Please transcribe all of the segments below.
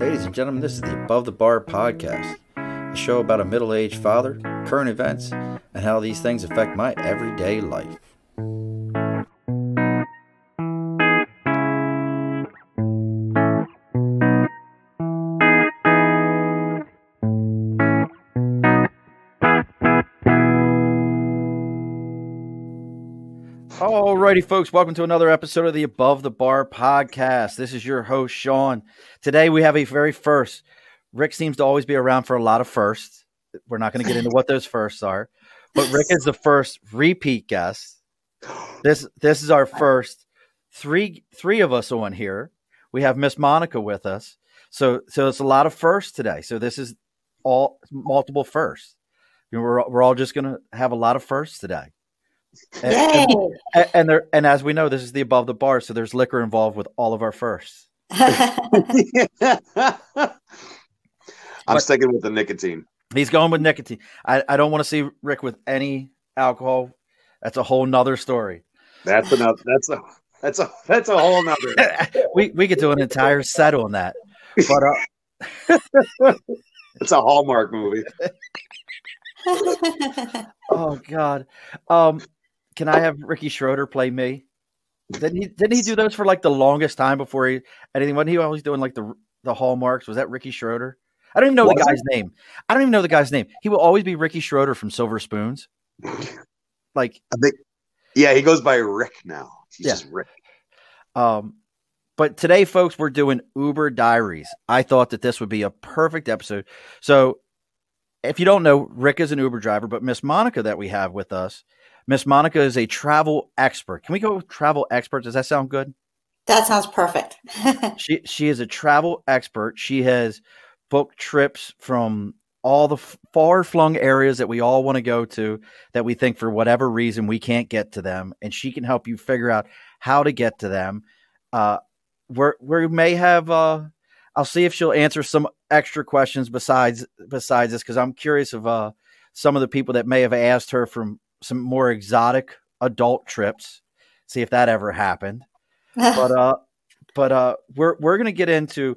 Ladies and gentlemen, this is the Above the Bar podcast, a show about a middle-aged father, current events, and how these things affect my everyday life. Alrighty, folks, welcome to another episode of the Above the Bar podcast. This is your host, Sean. Today we have a very first. Rick seems to always be around for a lot of firsts. We're not going to get into what those firsts are, but Rick is the first repeat guest. This is our first three of us on here. We have Miss Monica with us, so it's a lot of firsts today. So this is all multiple firsts. We're all just going to have a lot of firsts today. And as we know, this is the Above the Bar, so there's liquor involved with all of our firsts. I'm sticking with the nicotine. He's going with nicotine. I don't want to see Rick with any alcohol. That's a whole nother story. That's a whole nother. we could do an entire set on that. But it's a Hallmark movie. Oh God. Can I have Ricky Schroeder play me? Didn't he do those for like the longest time before anything? Wasn't he always doing like the Hallmarks? Was that Ricky Schroeder? I don't even know the guy's name. I don't even know the guy's name. He will always be Ricky Schroeder from Silver Spoons. Like, I think, yeah, he goes by Rick now. He's just Rick. But today, folks, we're doing Uber Diaries. I thought that this would be a perfect episode. So, if you don't know, Rick is an Uber driver, but Miss Monica that we have with us, Miss Monica is a travel expert. Can we go with travel expert? Does that sound good? That sounds perfect. She is a travel expert. She has booked trips from all the far-flung areas that we all want to go to that we think for whatever reason we can't get to them, and she can help you figure out how to get to them. We may have I'll see if she'll answer some extra questions besides this, because I'm curious of some of the people that may have asked her from some more exotic adult trips. See if that ever happened. But we're gonna get into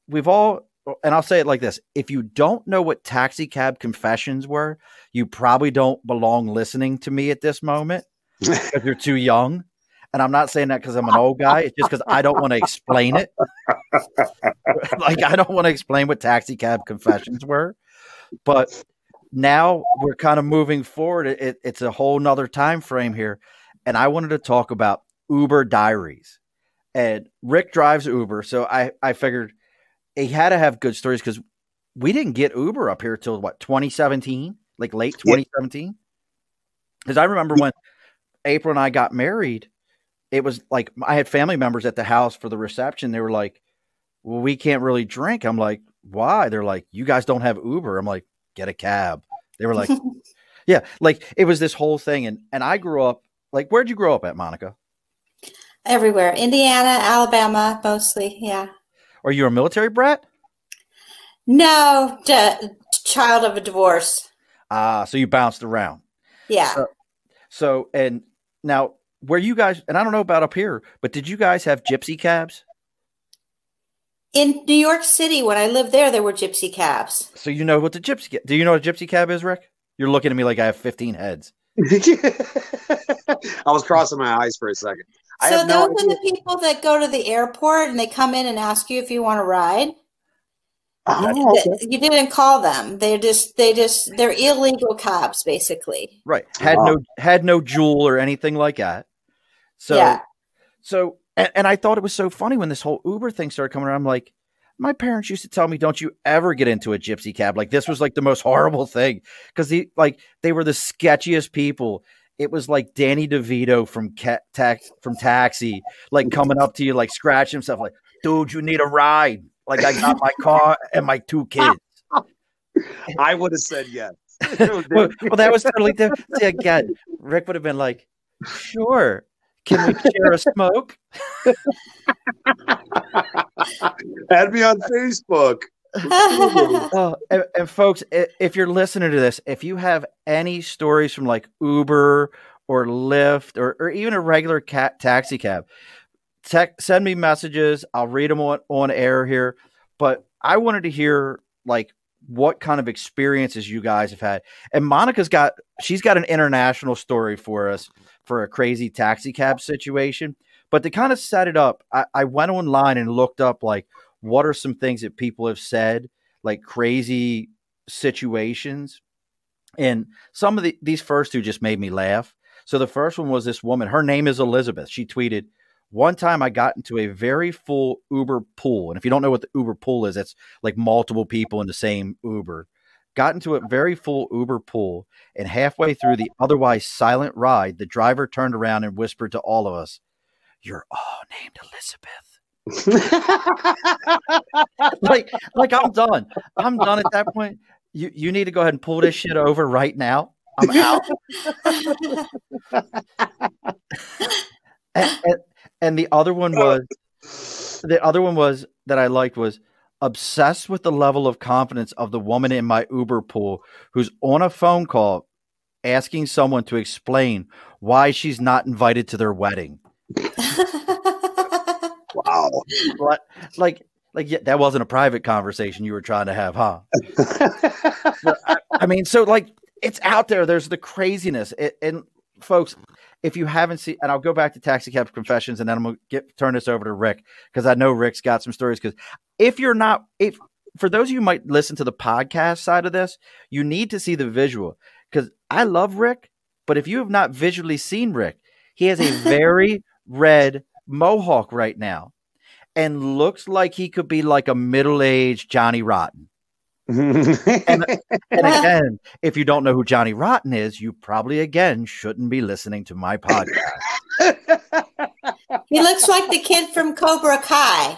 we've all, and I'll say it like this: if you don't know what taxi cab confessions were, you probably don't belong listening to me at this moment because you're too young. And I'm not saying that because I'm an old guy. It's just because I don't want to explain it. Like, I don't want to explain what taxi cab confessions were. But now we're kind of moving forward. It's a whole nother time frame here. And I wanted to talk about Uber Diaries. And Rick drives Uber. So I figured he had to have good stories because we didn't get Uber up here till, 2017? Like late 2017? Because I remember when April and I got married, it was like I had family members at the house for the reception. They were like, well, we can't really drink. I'm like, why? They're like, you guys don't have Uber. I'm like, get a cab. They were like, yeah, like it was this whole thing. And I grew up, like, where'd you grow up at, Monica? Everywhere. Indiana, Alabama, mostly. Yeah. Are you a military brat? No, child of a divorce. So you bounced around. Yeah. So and now, where you guys, and I don't know about up here, but did you guys have gypsy cabs? In New York City, when I lived there were gypsy cabs. So you know what do you know what a gypsy cab is, Rick? You're looking at me like I have 15 heads. I was crossing my eyes for a second. So those are the people that go to the airport and they come in and ask you if you want to ride. Oh, okay. You didn't call them. They're illegal cabs, basically. Right. Had no jewel or anything like that. So, yeah. So, and I thought it was so funny when this whole Uber thing started coming around. I'm like, my parents used to tell me, don't you ever get into a gypsy cab. Like, this was like the most horrible thing because they were the sketchiest people. It was like Danny DeVito from Taxi, like coming up to you, like scratching himself, like, dude, you need a ride. Like, I got my car and my 2 kids. I would have said yes. well, that was totally different. See, again, Rick would have been like, sure. Can we share a smoke? Add me on Facebook. And folks, if you're listening to this, if you have any stories from like Uber or Lyft or even a regular taxi cab, send me messages. I'll read them on air here. but I wanted to hear like what kind of experiences you guys have had. And she's got an international story for us for a crazy taxi cab situation. But to kind of set it up, I went online and looked up like what are some things that people have said, like crazy situations. And some of these first two just made me laugh. So the first one was this woman. Her name is Elizabeth. She tweeted, "One time I got into a very full Uber pool." And if you don't know what the Uber pool is, it's like multiple people in the same Uber. Got into a very full Uber pool. And halfway through the otherwise silent ride, the driver turned around and whispered to all of us, "You're all named Elizabeth." like I'm done. I'm done at that point. You need to go ahead and pull this shit over right now. I'm out. and the other one was that I liked was obsessed with the level of confidence of the woman in my Uber pool who's on a phone call asking someone to explain why she's not invited to their wedding. Wow. Like, yeah, that wasn't a private conversation you were trying to have, huh? I mean, so like it's out there. There's the craziness. And folks, if you haven't seen, and I'll go back to Taxi Cab Confessions and then I'm going to turn this over to Rick because I know Rick's got some stories. Because for those of you who might listen to the podcast side of this, you need to see the visual because I love Rick. But if you have not visually seen Rick, he has a very red mohawk right now and looks like he could be like a middle-aged Johnny Rotten. and again, if you don't know who Johnny Rotten is, you probably again shouldn't be listening to my podcast. He looks like the kid from Cobra Kai.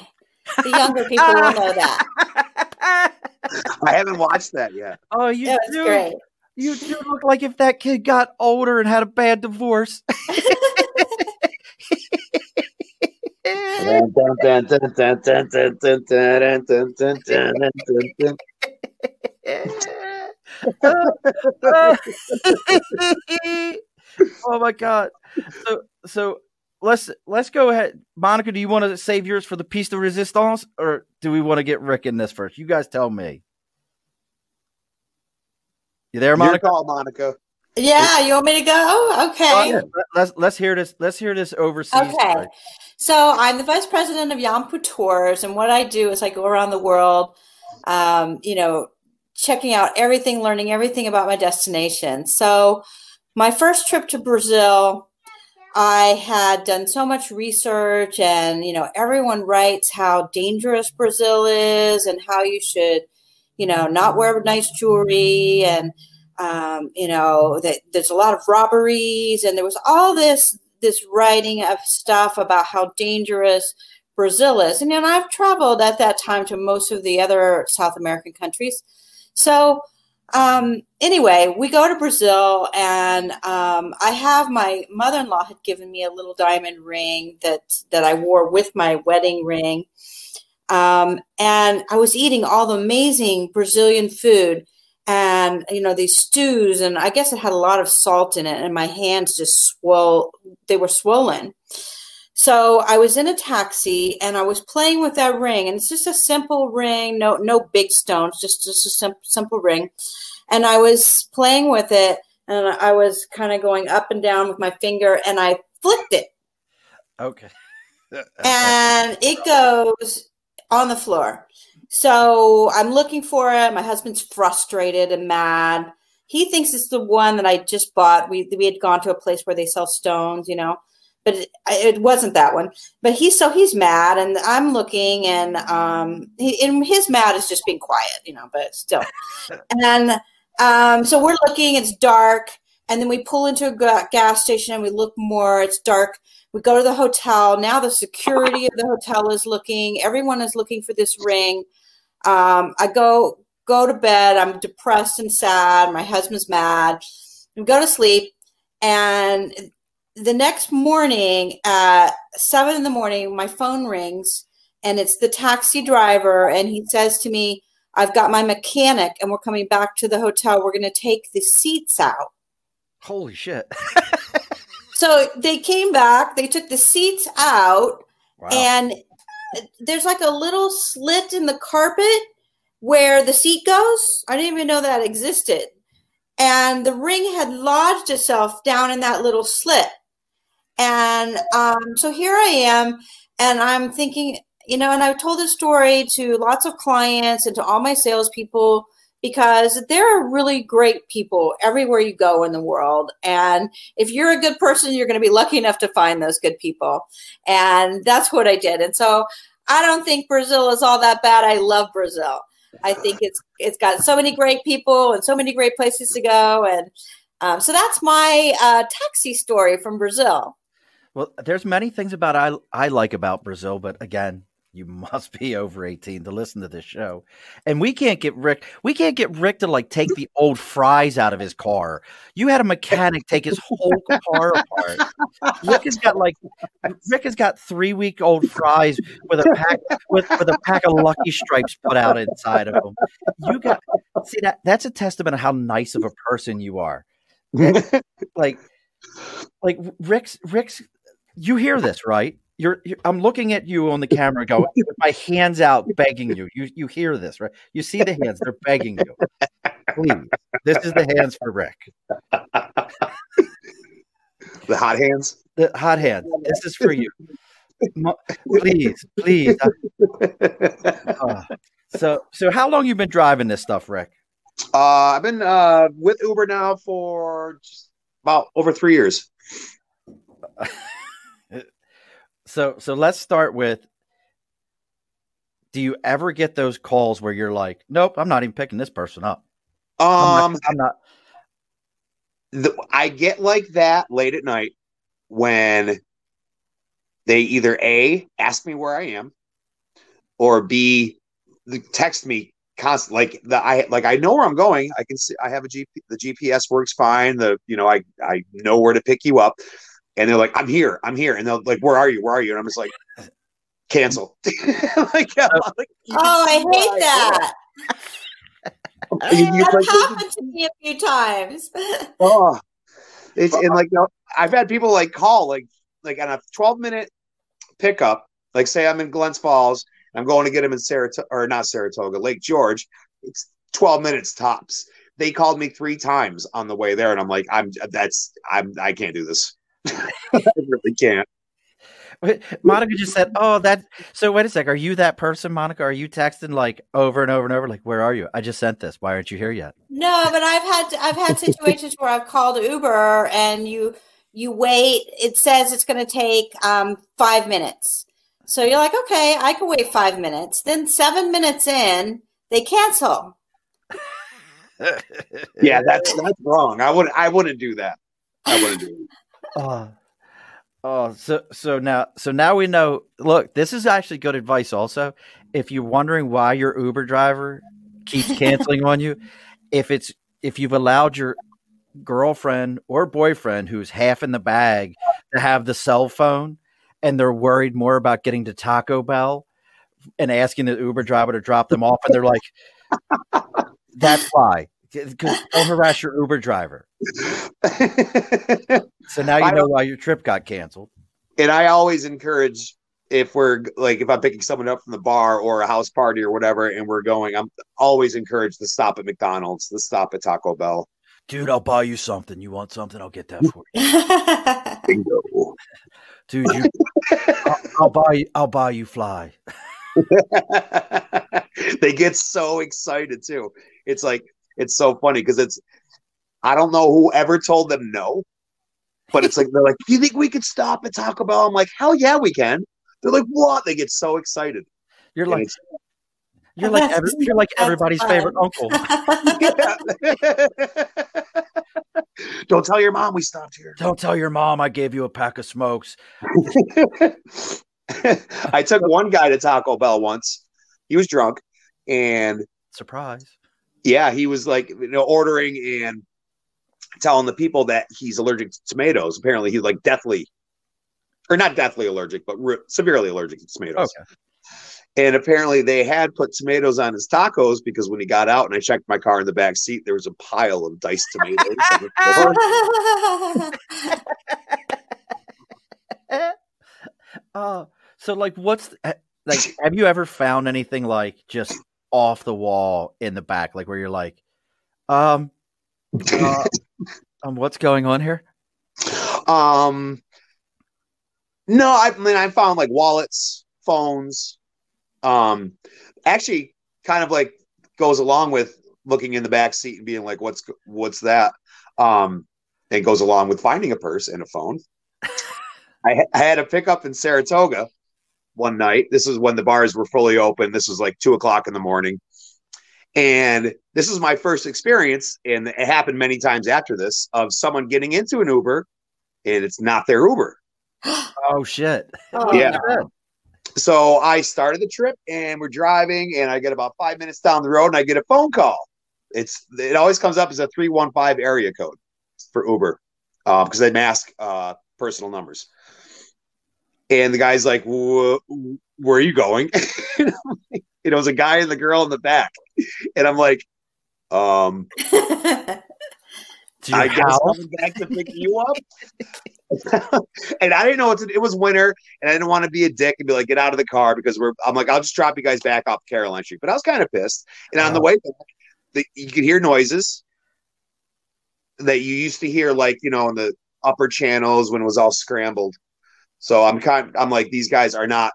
The younger people will know that. I haven't watched that yet. Oh, you do. Great. You do look like if that kid got older and had a bad divorce. Oh my God. So let's go ahead. Monica, do you want to save yours for the piece de resistance or do we want to get Rick in this first? You guys tell me. You there, Monica? Your call, Monica. Yeah, you want me to go? Okay. Let's hear this. Let's hear this overseas. Okay. Story. So I'm the vice president of Yampu Tours, and what I do is I go around the world, checking out everything, learning everything about my destination. So my first trip to Brazil, I had done so much research, and everyone writes how dangerous Brazil is and how you should, not wear nice jewelry, and that there's a lot of robberies, and there was all this writing of stuff about how dangerous Brazil is. And I've traveled at that time to most of the other South American countries. So anyway, we go to Brazil, and I have my mother-in-law had given me a little diamond ring that I wore with my wedding ring. And I was eating all the amazing Brazilian food and, these stews, and I guess it had a lot of salt in it, and my hands just they were swollen. So I was in a taxi and I was playing with that ring, and it's just a simple ring, no big stones, just a simple ring. And I was playing with it, and I was kind of going up and down with my finger, and I flicked it. Okay. And it goes on the floor. So I'm looking for it. My husband's frustrated and mad. He thinks it's the one that I just bought. We had gone to a place where they sell stones, but it wasn't that one. But he's mad, and I'm looking, and his mad is just being quiet, but still. And so we're looking. It's dark, and then we pull into a gas station, and we look more. It's dark. We go to the hotel. Now the security of the hotel is looking. Everyone is looking for this ring. I go to bed. I'm depressed and sad. My husband's mad. We go to sleep, and the next morning at 7 a.m, my phone rings, and it's the taxi driver, and he says to me, "I've got my mechanic, and we're coming back to the hotel. We're going to take the seats out." Holy shit. So they came back. They took the seats out, wow. and there's like a little slit in the carpet where the seat goes. I didn't even know that existed. And the ring had lodged itself down in that little slit. And so here I am, and I'm thinking, and I've told this story to lots of clients and to all my salespeople, because there are really great people everywhere you go in the world. And if you're a good person, you're going to be lucky enough to find those good people. And that's what I did. And so I don't think Brazil is all that bad. I love Brazil. I think it's got so many great people and so many great places to go. And so that's my taxi story from Brazil. Well, there's many things about I like about Brazil, but again, you must be over 18 to listen to this show. And we can't get Rick to like take the old fries out of his car. You had a mechanic take his whole car apart. Rick has got 3-week-old fries with a pack of Lucky Stripes put out inside of them. That's a testament of how nice of a person you are. like Rick's you hear this, right? I'm looking at you on the camera going, with my hands out begging you. You hear this, right? You see the hands, they're begging you. Please. This is the hands for Rick. The hot hands? The hot hands. This is for you. Please. So how long you been driving this stuff, Rick? I've been with Uber now for just about over 3 years. So let's start with, do you ever get those calls where you're like, nope, I'm not even picking this person up? I'm not. I get like that late at night when they either A, ask me where I am, or B, text me constantly. I know where I'm going. I can see I have the GPS works fine. I know where to pick you up. And they're like, I'm here. And they're like, where are you? And I'm just like, cancel. I hate that. That's happened to me a few times. I've had people like call like on a 12-minute pickup. Like say I'm in Glens Falls, I'm going to get them in Lake George. It's 12 minutes tops. They called me 3 times on the way there, and I'm like, I can't do this. I really can't. Monica just said, so wait a sec. Are you that person, Monica? Are you texting like over and over and over? Like, where are you? I just sent this. Why aren't you here yet? No, but I've had situations where I've called Uber and you wait. It says it's going to take 5 minutes. So you're like, okay, I can wait 5 minutes. Then 7 minutes in, they cancel. Yeah, that's wrong. I wouldn't do that. I wouldn't do it. So now we know. Look, this is actually good advice. Also, if you're wondering why your Uber driver keeps canceling on you, if you've allowed your girlfriend or boyfriend who's half in the bag to have the cell phone, and they're worried more about getting to Taco Bell and asking the Uber driver to drop them off, and they're like, "That's why." Because don't harass your Uber driver. So now you know why your trip got canceled. And I always encourage, if I'm picking someone up from the bar or a house party or whatever, and we're going, I'm always encouraged to stop at McDonald's, to stop at Taco Bell. Dude, I'll buy you something. You want something? I'll get that for you. Bingo. Dude, I'll buy you fly. They get so excited too. It's like, it's so funny because I don't know whoever told them no, but it's like, they're like, do you think we could stop at Taco Bell? I'm like, hell yeah, we can. They're like, what? They get so excited. You're like everybody's favorite uncle. Don't tell your mom we stopped here. Don't tell your mom I gave you a pack of smokes. I took one guy to Taco Bell once. He was drunk and surprise. Yeah, he was like, ordering and telling the people that he's allergic to tomatoes. Apparently, he's like not deathly allergic, but severely allergic to tomatoes. Okay. And apparently, they had put tomatoes on his tacos because when he got out and I checked my car in the back seat, there was a pile of diced tomatoes on the floor. So like, like, have you ever found anything like just off the wall in the back, like where you're like, what's going on here? No, I mean, I found like wallets, phones. Actually, kind of like goes along with looking in the back seat and being like, "What's that?" It goes along with finding a purse and a phone. I had a pickup in Saratoga one night. This is when the bars were fully open. This was like 2:00 in the morning, and this is my first experience, and it happened many times after this, of someone getting into an Uber and it's not their Uber. Oh shit! Oh, Yeah. no. So I started the trip and we're driving, and I get about 5 minutes down the road and I get a phone call. It always comes up as a 315 area code for Uber because they mask personal numbers. And the guy's like, where are you going? It was a guy and the girl in the back. And I'm like, I guess coming back to pick you up. And I didn't know it was winter, and I didn't want to be a dick and be like, get out of the car, because I'm like, I'll just drop you guys back off Caroline Street. But I was kind of pissed. And on the way back, you could hear noises that you used to hear, like, in the upper channels when it was all scrambled. So I'm like, these guys are not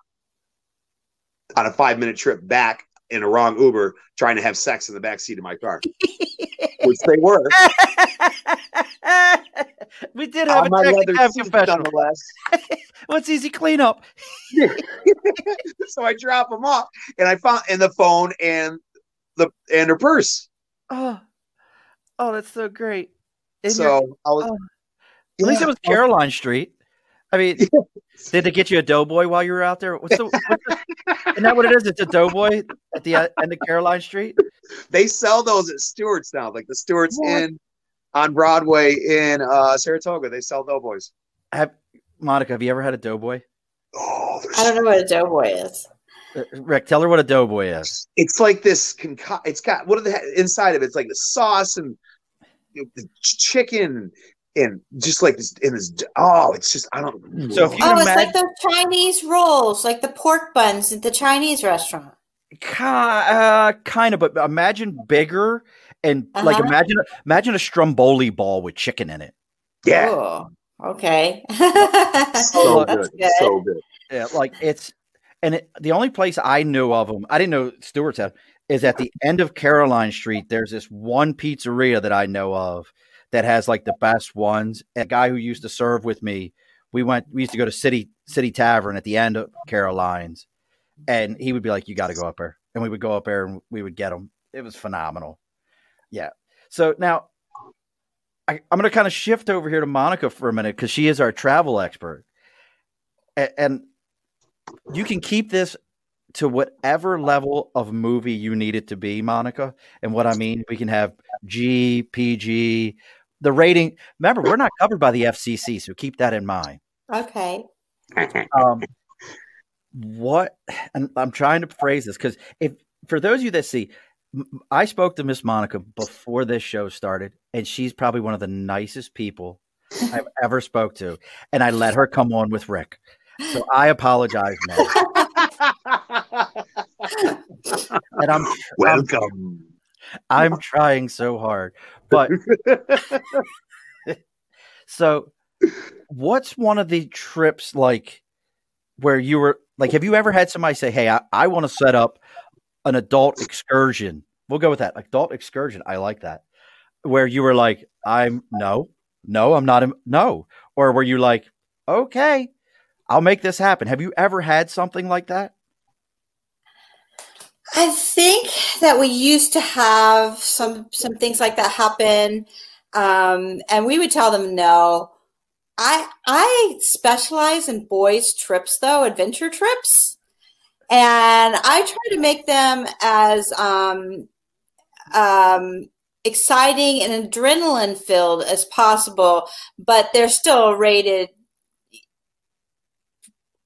on a 5-minute trip back in a wrong Uber trying to have sex in the back seat of my car, which they were. We did have a check confession. What's easy cleanup? So I drop them off, and I found in the phone and her purse. Oh, that's so great. At least it was Caroline Street. I mean, did they get you a Doughboy while you were out there? Isn't that what it is? It's a Doughboy at the end of Caroline Street? They sell those at Stewart's now, like the Stewart's Inn on Broadway in Saratoga. They sell Doughboys. Monica, have you ever had a Doughboy? Oh, I don't know what a Doughboy is. Rick, tell her what a Doughboy is. It's like this. It's got inside of it? It's like the sauce and the chicken. And just like this, it's just, I don't. So if you it's like those Chinese rolls, like the pork buns at the Chinese restaurant. Kind of, but imagine bigger and like imagine a Stromboli ball with chicken in it. Yeah. Ooh, okay. So good. So good. Yeah, like the only place I knew of them, I didn't know Stewart's had, is at the end of Caroline Street. There's this one pizzeria that I know of that has like the best ones. And a guy who used to serve with me, we used to go to City Tavern at the end of Caroline's, and he would be like, you got to go up there. And we would go up there and we would get them. It was phenomenal. Yeah. So now I'm going to kind of shift over here to Monica for a minute, because she is our travel expert. And you can keep this to whatever level of movie you need it to be, Monica. And what I mean, we can have G, PG, the rating. Remember, we're not covered by the FCC, so keep that in mind. Okay. And I'm trying to phrase this, because for those of you that see, I spoke to Miss Monica before this show started, and she's probably one of the nicest people I've ever spoke to. And I let her come on with Rick. So I apologize, man. And welcome. I'm trying so hard, but so what's one of the trips like where you were like, have you ever had somebody say, hey, I want to set up an adult excursion? We'll go with that. Adult excursion. I like that. Where you were like, I'm not. Or were you like, okay, I'll make this happen. Have you ever had something like that? I think that we used to have some things like that happen, and we would tell them no. I specialize in boys' trips, though, adventure trips, and I try to make them as exciting and adrenaline-filled as possible, but they're still rated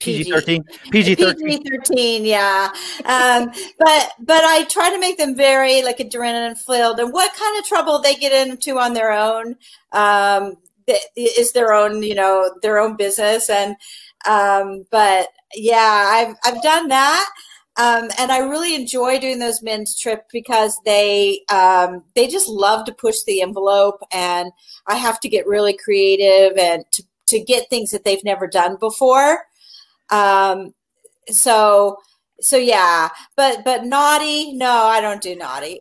PG-13. PG-13, yeah. But I try to make them very like adrenaline filled, and what kind of trouble they get into on their own is their own business. And but Yeah, I've done that. And I really enjoy doing those men's trips because they just love to push the envelope, and I have to get really creative and to get things that they've never done before. So yeah, but naughty, no, I don't do naughty.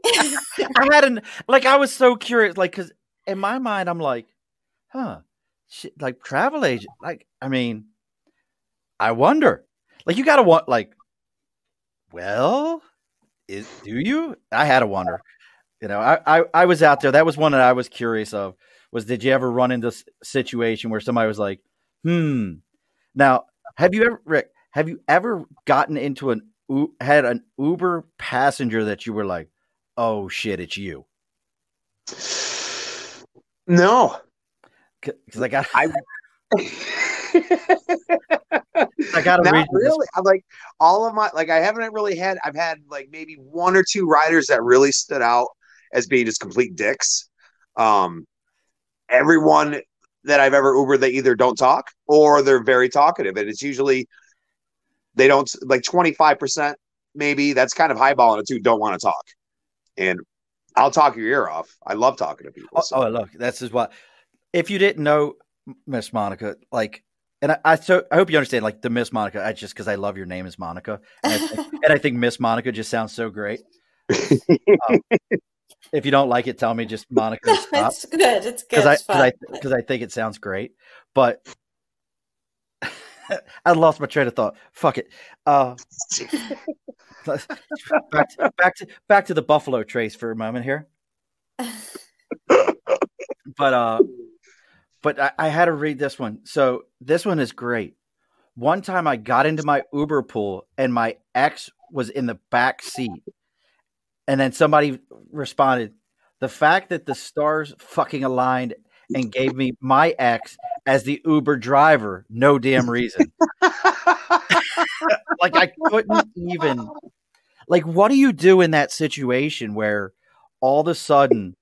I was so curious, like, because in my mind, I'm like, shit, like travel agent, like, I mean, I wonder, like, you gotta want, like, well, do you? I had to wonder. You know, I was out there. That was one that I was curious of. Was did you ever run into a situation where somebody was like, Now, Rick? Have you ever gotten into had an Uber passenger that you were like, oh shit, it's you? No, because I got. I gotta read really. I'm like all of my I haven't really had. I've had like maybe one or two riders that really stood out as being just complete dicks. Everyone that I've ever Ubered, they either don't talk or they're very talkative, and it's usually they don't, like 25% maybe. That's kind of highballing it too. Don't want to talk, and I'll talk your ear off. I love talking to people. So. Oh, look, this is what. If you didn't know, Miss Monica, like. And I hope you understand, like, the Miss Monica. Just because I love your name is Monica, and I think Miss Monica just sounds so great. If you don't like it, tell me. Just Monica. It's good. It's good. Because I think it sounds great. But I lost my train of thought. Fuck it. Back to the Buffalo Trace for a moment here. But I had to read this one. So this one is great. One time I got into my Uber pool and my ex was in the back seat. And then somebody responded, the fact that the stars fucking aligned and gave me my ex as the Uber driver, no damn reason. Like, I couldn't even. Like, what do you do in that situation where all of a sudden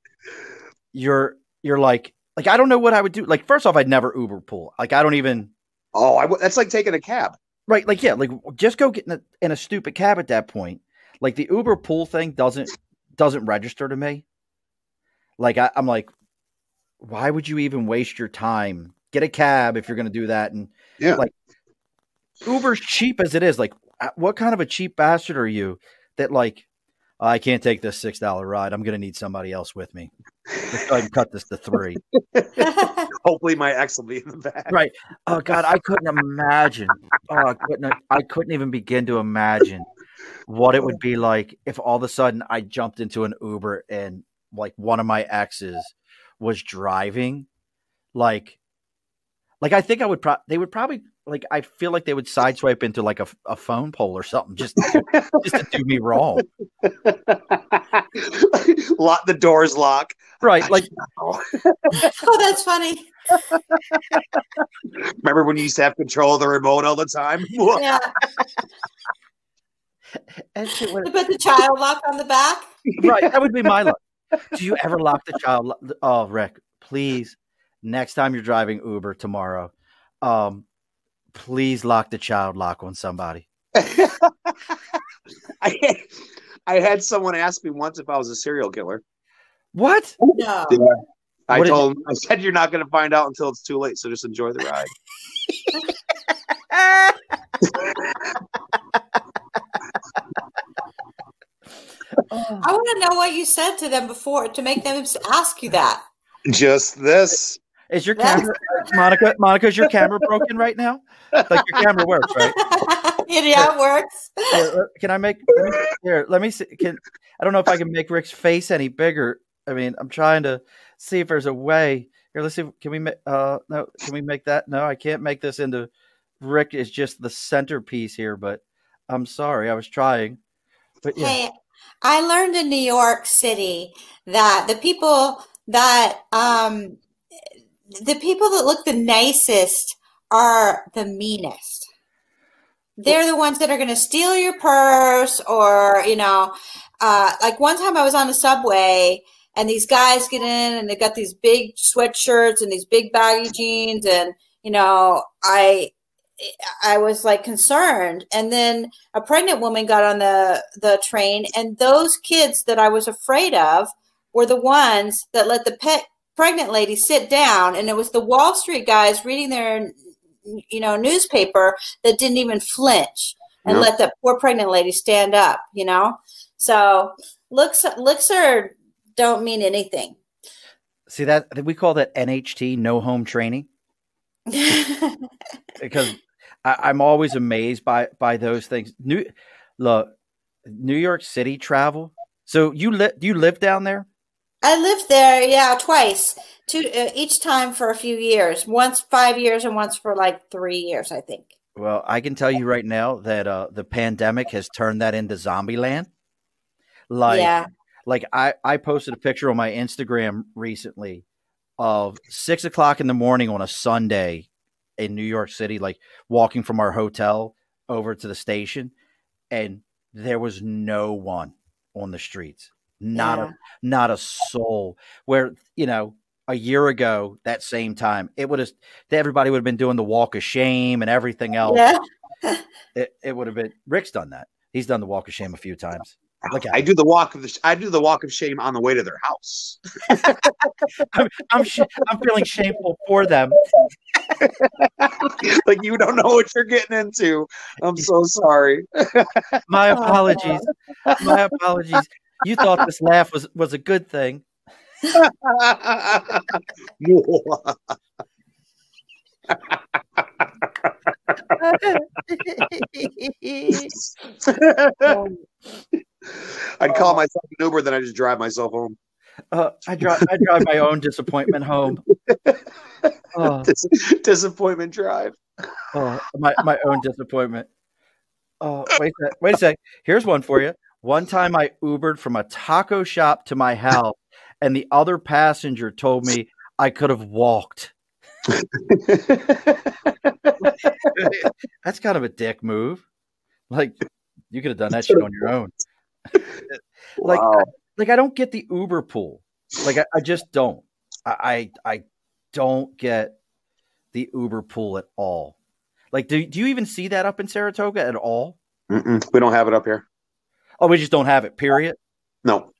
you're like, I don't know what I would do. Like, first off, I'd never Uber pool. Like, I don't even. Oh, that's like taking a cab. Right. Like, yeah, like just go get in a stupid cab at that point. Like, the Uber pool thing doesn't register to me. Like, I'm like, why would you even waste your time? Get a cab if you're going to do that. And yeah, like, Uber's cheap as it is. Like, what kind of a cheap bastard are you that, like, I can't take this $6 ride. I'm going to need somebody else with me. Let's go ahead and cut this to 3. Hopefully my ex will be in the back. Right. Oh God, I couldn't imagine. Oh, I couldn't even begin to imagine what it would be like if all of a sudden I jumped into an Uber and, like, one of my exes was driving. Like I think they would probably, like, I feel like they would sideswipe into like a phone pole or something just to do me wrong. Lock the doors, lock. Right. Like, oh, that's funny. Remember when you used to have control of the remote all the time? Yeah. Put the child lock on the back. Right. That would be my luck. Do you ever lock the child? Oh, Rick, please. Next time you're driving Uber tomorrow, please lock the child lock on somebody. I had someone ask me once if I was a serial killer. What? No. Yeah. I told him, I said, you're not going to find out until it's too late, so just enjoy the ride. I want to know what you said to them before to make them ask you that. Just this. Is your camera, Monica, is your camera broken right now? Like, your camera works, right? Yeah, it works. Can I let me see. I don't know if I can make Rick's face any bigger. I mean, I'm trying to see if there's a way. Here, let's see. Can we make, no, can we make that? No, I can't make this into. Rick is just the centerpiece here, but I'm sorry. I was trying. But yeah. Hey, I learned in New York City that the people that look the nicest are the meanest. They're the ones that are going to steal your purse, or, like one time I was on the subway and these guys get in and they got these big sweatshirts and these big baggy jeans. And, I was like concerned. And then a pregnant woman got on the train, and those kids that I was afraid of were the ones that let the pregnant lady sit down. And it was the Wall Street guys reading their, newspaper that didn't even flinch and let that poor pregnant lady stand up, So looks don't mean anything. See that we call that NHT, no home training. Because I'm always amazed by those things. New York City travel. So do you live down there? I lived there, yeah, twice. Each time for a few years. Once 5 years and once for like 3 years, I think. Well, I can tell you right now that the pandemic has turned that into zombie land. Like I posted a picture on my Instagram recently of 6 o'clock in the morning on a Sunday in New York City, like walking from our hotel over to the station, and there was no one on the streets. Not a soul. Where, a year ago, that same time, everybody would have been doing the walk of shame and everything else. Yeah. It would have been. Rick's done that. He's done the walk of shame a few times. I do the walk of shame on the way to their house. I'm feeling shameful for them. Like, you don't know what you're getting into. I'm so sorry. My apologies. My apologies. You thought this laugh was a good thing. I'd call myself an Uber, then I just drive myself home. I drive my own disappointment home. Disappointment drive. My own disappointment. Wait a sec. Here's one for you. One time I Ubered from a taco shop to my house, and the other passenger told me I could have walked. That's kind of a dick move. Like, you could have done that shit on your own. Wow. I don't get the Uber pool. Like, I just don't. I don't get the Uber pool at all. Like, do you even see that up in Saratoga at all? We don't have it up here. Oh, we just don't have it, period? No.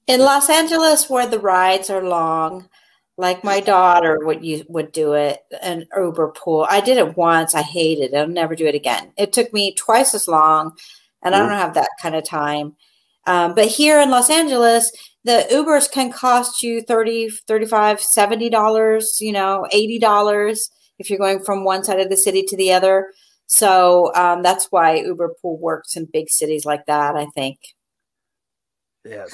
In Los Angeles, where the rides are long, like my daughter would do it, an Uber pool. I did it once. I hated it. I'll never do it again. It took me twice as long, and I don't have that kind of time. But here in Los Angeles, the Ubers can cost you $30, $35, $70, $80 if you're going from one side of the city to the other. So that's why Uber pool works in big cities like that, I think. Yeah.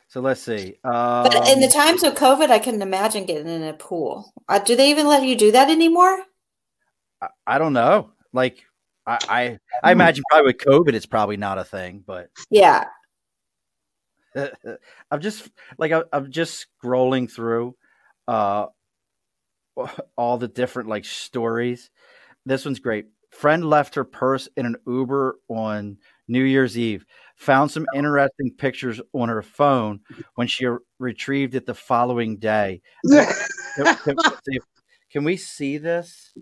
So let's see. But in the times of COVID, I couldn't imagine getting in a pool. Do they even let you do that anymore? I don't know. Like, I imagine probably with COVID, it's probably not a thing, but yeah. I'm just scrolling through all the different stories. This one's great. Friend left her purse in an Uber on New Year's Eve. Found some interesting pictures on her phone when she retrieved it the following day. Can we see this?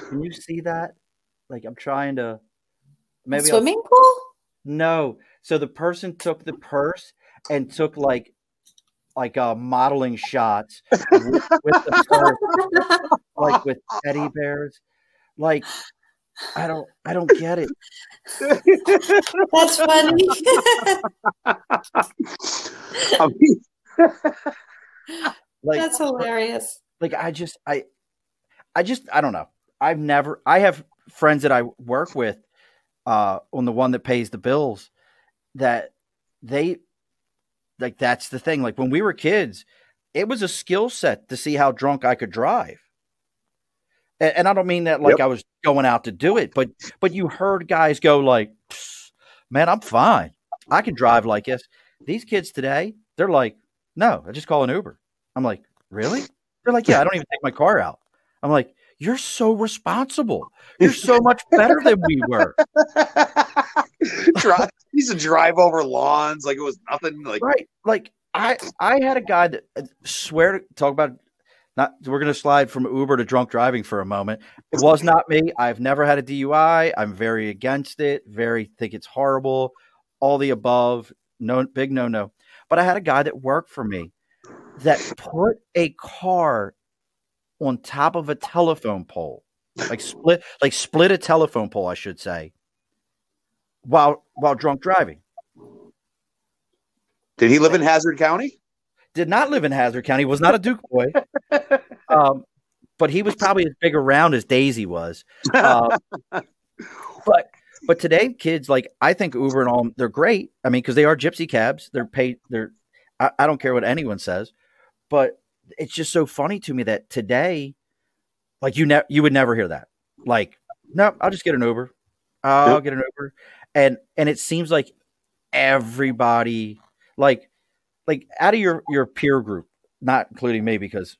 Can you see that? Like, I'm trying to. Maybe a swimming pool? No. So the person took the purse and took modeling shots with the purse, like with teddy bears. Like, I don't get it. That's funny. That's hilarious. Like, I don't know. I have friends that I work with on the one that pays the bills that they that's the thing. Like, when we were kids, it was a skill set to see how drunk I could drive. And I don't mean that I was going out to do it, but you heard guys go like, man, I'm fine. I can drive like this. These kids today, they're like, no, I just call an Uber. I'm like, really? They're like, yeah, I don't even take my car out. I'm like, you're so responsible. You're so much better than we were. He used to drive over lawns like it was nothing. Right. Like, I had a guy that talk about We're going to slide from Uber to drunk driving for a moment. It was not me. I've never had a DUI. I'm very against it. Think it's horrible. All the above. No, big no. But I had a guy that worked for me that put a car on top of a telephone pole, like split a telephone pole, I should say, while drunk driving. Did he live in Hazard County? Did not live in Hazard County. Was not a Duke boy. But he was probably as big around as Daisy was. But today, kids, like, I think Uber and all, they're great. I mean, because they are gypsy cabs. They're paid. I don't care what anyone says, but it's just so funny to me that today, like, you would never hear that. Like, no, I'll just get an Uber. I'll get an Uber. And it seems like everybody, like out of your peer group, not including me, because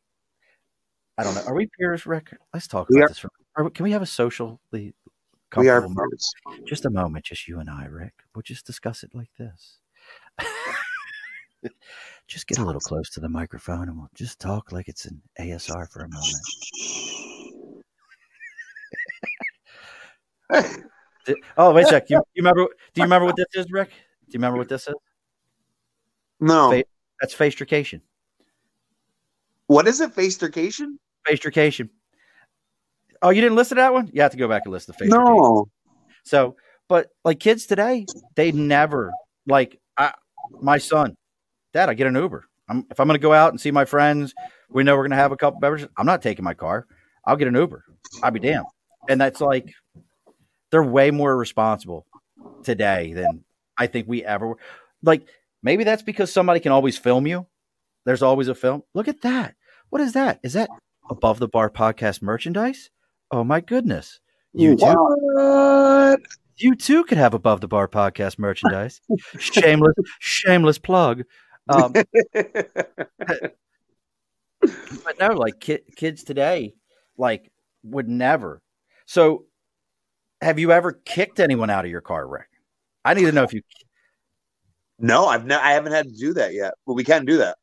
I don't know. Are we peers, Rick? Let's talk about this. Can we have a socially comfortable moment? Just a moment, just you and I, Rick. We'll just discuss it like this. Just get a little close to the microphone and we'll just talk like it's an ASR for a moment. Oh, wait a sec. Do you remember what this is, Rick? Do you remember what this is? No. That's facetrication. What is it? Facetrication? Facetrication. Oh, you didn't listen to that one? You have to go back and listen to facetrication. No. So, but like kids today, they never, like, my son, Dad, I get an Uber. If I'm going to go out and see my friends, we know we're going to have a couple beverages. I'm not taking my car. I'll get an Uber. I'll be damned. And that's like, they're way more responsible today than I think we ever were. Like, maybe that's because somebody can always film you. There's always a film. Look at that. What is that? Is that Above the Bar podcast merchandise? Oh my goodness. You too could have Above the Bar podcast merchandise. Shameless plug. But no, like kids today, like, would never. So have you ever kicked anyone out of your car, Rick? I need to know if you. No, I haven't had to do that yet, but we can do that.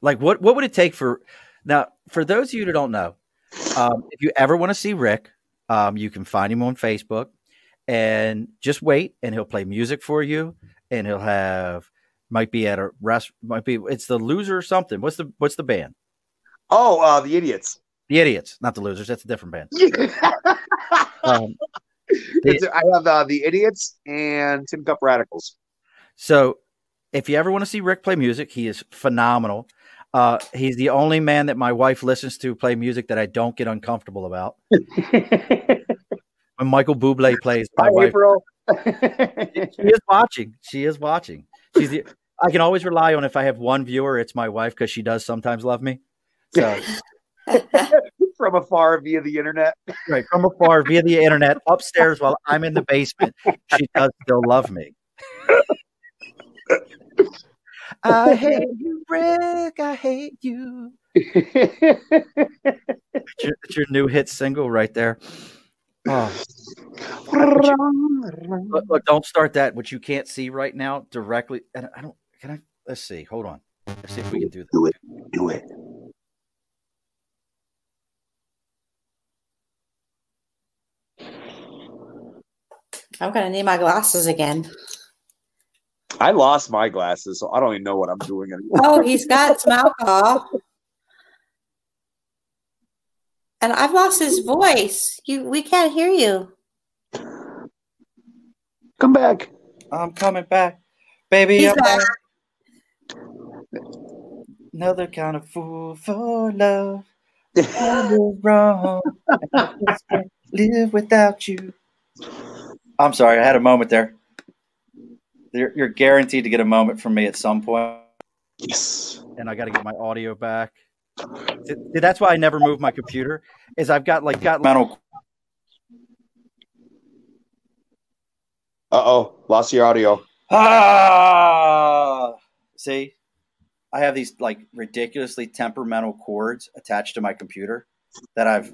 Like, what would it take for those of you that don't know, if you ever want to see Rick, you can find him on Facebook and just wait, and he'll play music for you, and might be at a it's the Loser or something. What's the band? Oh, the Idiots. The Idiots, not the Losers. That's a different band. I have the Idiots and Tin Cup Radicals. So if you ever want to see Rick play music, he is phenomenal. He's the only man that my wife listens to play music that I don't get uncomfortable about. When Michael Bublé plays, my wife, April. She is watching. I can always rely on, if I have one viewer, it's my wife, because she does sometimes love me. So from afar via the internet. Right, from afar via the internet, upstairs while I'm in the basement, she does still love me. I hate you, Rick. I hate you. It's your new hit single right there. Oh. Look, don't start that. What you can't see right now directly. And I don't. Can I? Let's see. Hold on. Let's see if we can do this. Do it. I'm gonna need my glasses again. I lost my glasses, so I don't even know what I'm doing anymore. Oh, he's got some alcohol. And I've lost his voice. We can't hear you. Come back. I'm coming back. Baby, He's I'm back. Another kind of fool for love. I'm wrong. I just can't live without you. I'm sorry, I had a moment there. You're guaranteed to get a moment from me at some point. Yes. And I got to get my audio back. That's why I never move my computer. Is I've got mental. Lost your audio. See, I have these like ridiculously temperamental cords attached to my computer that I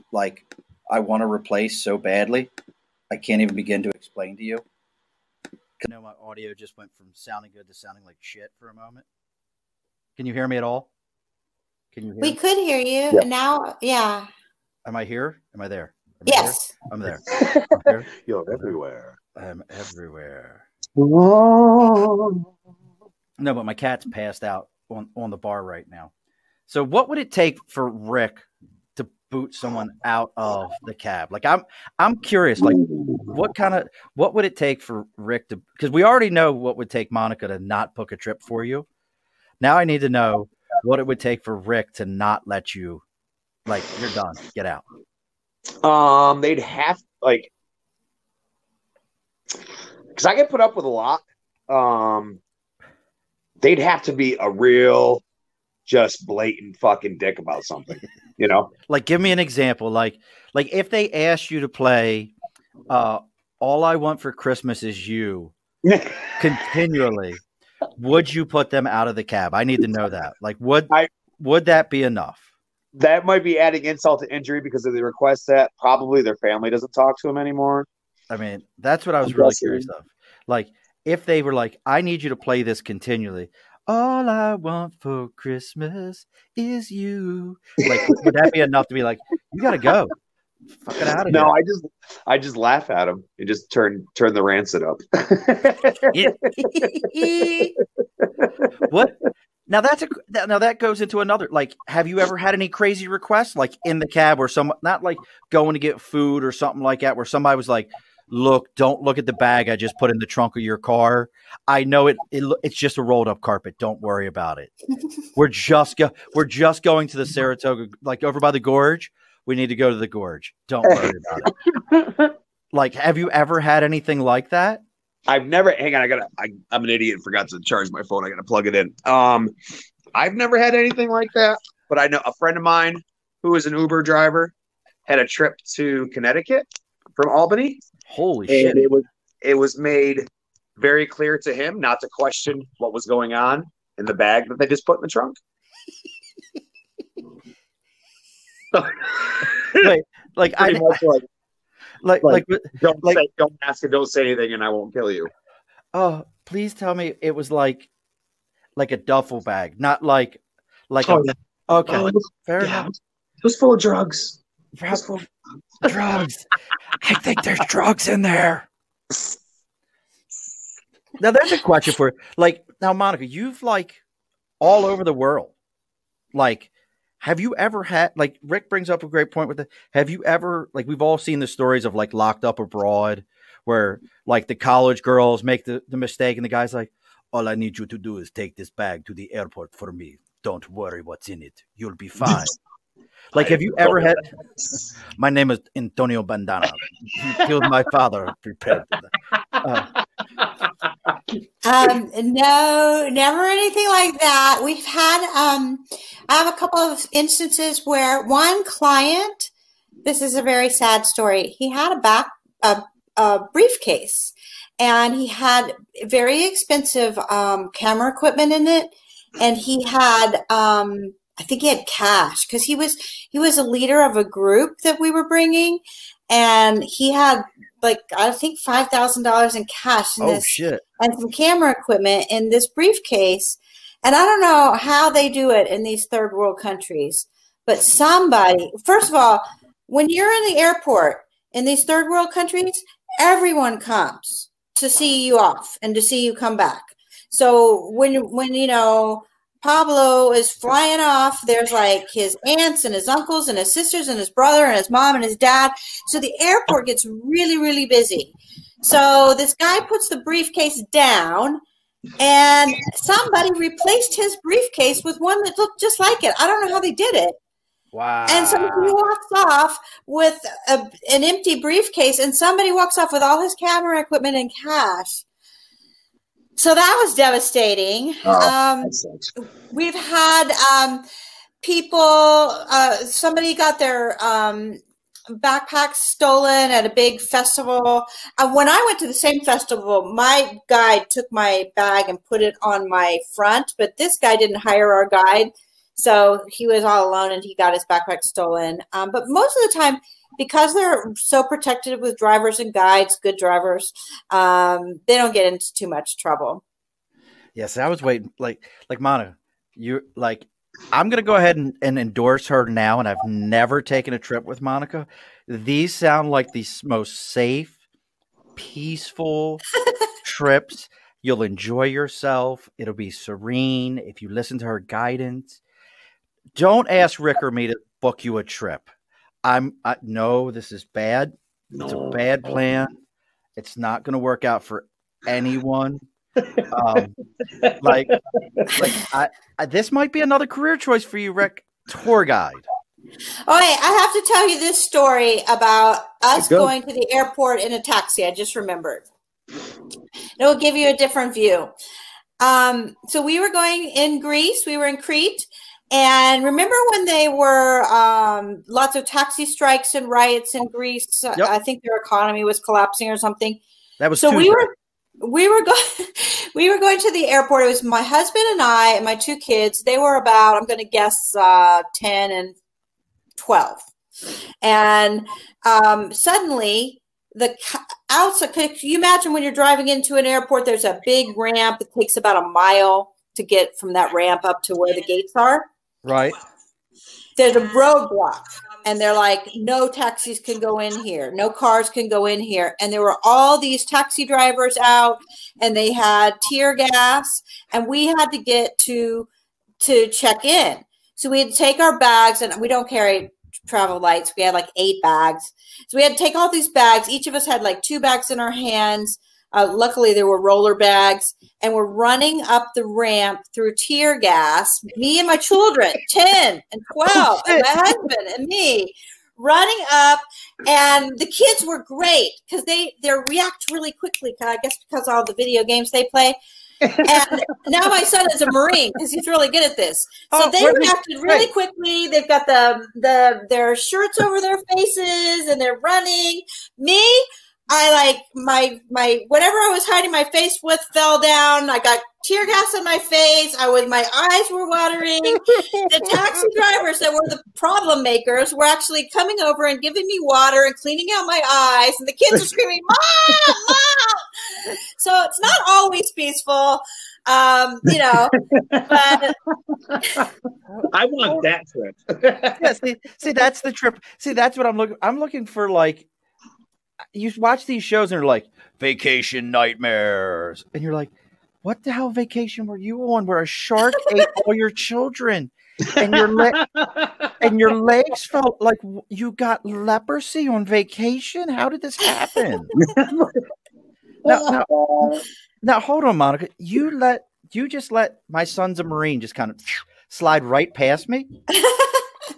want to replace so badly. I can't even begin to explain to you. I know my audio just went from sounding good to sounding like shit for a moment. Can you hear me at all? Can you hear We me? could hear you. Yeah. And now, yeah. Am I here? Am I there? Am I Yes. here? I'm there. I'm here. You're everywhere. I'm everywhere. Oh. No, but my cat's passed out on the bar right now. So what would it take for Rick to boot someone out of the cab? Like I'm curious, like what would it take for Rick to, because we already know what would take Monica to not book a trip for you. Now I need to know what it would take for Rick to not let you, like, you're done, get out. They'd have like, because I get put up with a lot. They'd have to be a real, just blatant fucking dick about something, you know? Like, give me an example. Like if they asked you to play All I Want for Christmas Is You continually, would you put them out of the cab? I need to know that. Like, would that be enough? That might be adding insult to injury because if they request that, probably their family doesn't talk to them anymore. I mean, that's what I was really curious of. Like, if they were like, I need you to play this continually. All I want for Christmas is you. Like, would that be enough to be like, you got to go? Fuck it out of here. No, I just laugh at them and just turn the rancid up. What? Now that goes into another, like, have you ever had any crazy requests, like in the cab where not like going to get food or something like that, where somebody was like, look, don't look at the bag I just put in the trunk of your car. I know it's just a rolled up carpet. Don't worry about it. We're just going to the Saratoga, like over by the gorge. We need to go to the gorge. Don't worry about it. Like, have you ever had anything like that? I've never. Hang on, I'm an idiot and forgot to charge my phone. I got to plug it in. I've never had anything like that, but I know a friend of mine who is an Uber driver had a trip to Connecticut from Albany. Holy shit! It was made very clear to him not to question what was going on in the bag that they just put in the trunk. Wait, like don't ask and don't say anything, and I won't kill you. Oh, please tell me it was like a duffel bag, not like okay. Fair enough. It was full of drugs. Drugs. I think there's drugs in there. Now there's a question for now, Monica, you've like all over the world. Like, have you ever had, like, Rick brings up a great point with it. Have you ever, like, we've all seen the stories of like Locked Up Abroad where like the college girls make the mistake and the guy's like, all I need you to do is take this bag to the airport for me. Don't worry what's in it. You'll be fine. Like, have you ever had, my name is Antonio Bandana. He killed my father. Prepared for that. No, never anything like that. We've had, I have a couple of instances where one client, this is a very sad story. He had a briefcase and he had very expensive, camera equipment in it. And he had, I think he had cash because he was a leader of a group that we were bringing, and he had like, I think $5,000 in cash in shit. And some camera equipment in this briefcase. And I don't know how they do it in these third world countries, but somebody, first of all, when you're in the airport in these third world countries, everyone comes to see you off and to see you come back. So when you know, Pablo is flying off, there's like his aunts and his uncles and his sisters and his brother and his mom and his dad. So the airport gets really, really busy. So this guy puts the briefcase down and somebody replaced his briefcase with one that looked just like it. I don't know how they did it. Wow. And so he walks off with an empty briefcase, and somebody walks off with all his camera equipment and cash. So that was devastating. We've had people, somebody got their backpacks stolen at a big festival. When I went to the same festival, my guide took my bag and put it on my front, but this guy didn't hire our guide. So he was all alone and he got his backpack stolen. But most of the time, because they're so protected with drivers and guides, good drivers, they don't get into too much trouble. Yes, I was waiting. Like Monica, you like I'm going to go ahead and endorse her now, and I've never taken a trip with Monica. These sound like the most safe, peaceful trips. You'll enjoy yourself. It'll be serene if you listen to her guidance. Don't ask Rick or me to book you a trip. No, this is bad. It's a bad plan. It's not going to work out for anyone. This might be another career choice for you, Rick. Tour guide. Oh, hey, I have to tell you this story about us going to the airport in a taxi. I just remembered. It will give you a different view. So we were going in Greece. We were in Crete. And remember when they were lots of taxi strikes and riots in Greece? Yep. I think their economy was collapsing or something. That was so we were going to the airport. It was my husband and I and my two kids. They were about, I'm going to guess, 10 and 12. And suddenly the outside, can you imagine when you're driving into an airport, there's a big ramp. It takes about a mile to get from that ramp up to where the gates are. Right. There's a roadblock. And they're like, no taxis can go in here. No cars can go in here. And there were all these taxi drivers out, and they had tear gas. And we had to get to check in. So we had to take our bags, and we don't carry travel lights. We had like 8 bags. So we had to take all these bags. Each of us had like 2 bags in our hands. Luckily, there were roller bags. And we're running up the ramp through tear gas, me and my children, 10 and 12, and my husband and me, running up. And the kids were great because they react really quickly, I guess because of all the video games they play. And now my son is a Marine because he's really good at this. So they reacted really quickly. They've got their shirts over their faces, and they're running. Me, I like my whatever I was hiding my face with fell down. I got tear gas on my face. My eyes were watering. The taxi drivers that were the problem makers were actually coming over and giving me water and cleaning out my eyes. And the kids are screaming, "Mom, Mom!" So it's not always peaceful, but I want that trip. Yeah, see, that's the trip. See, that's what I'm looking for. Like, you watch these shows and they're like vacation nightmares, and you're like, what the hell vacation were you on where a shark ate all your children and your legs felt like you got leprosy on vacation? How did this happen? Now hold on, Monica. You just let my son's a Marine just kind of slide right past me?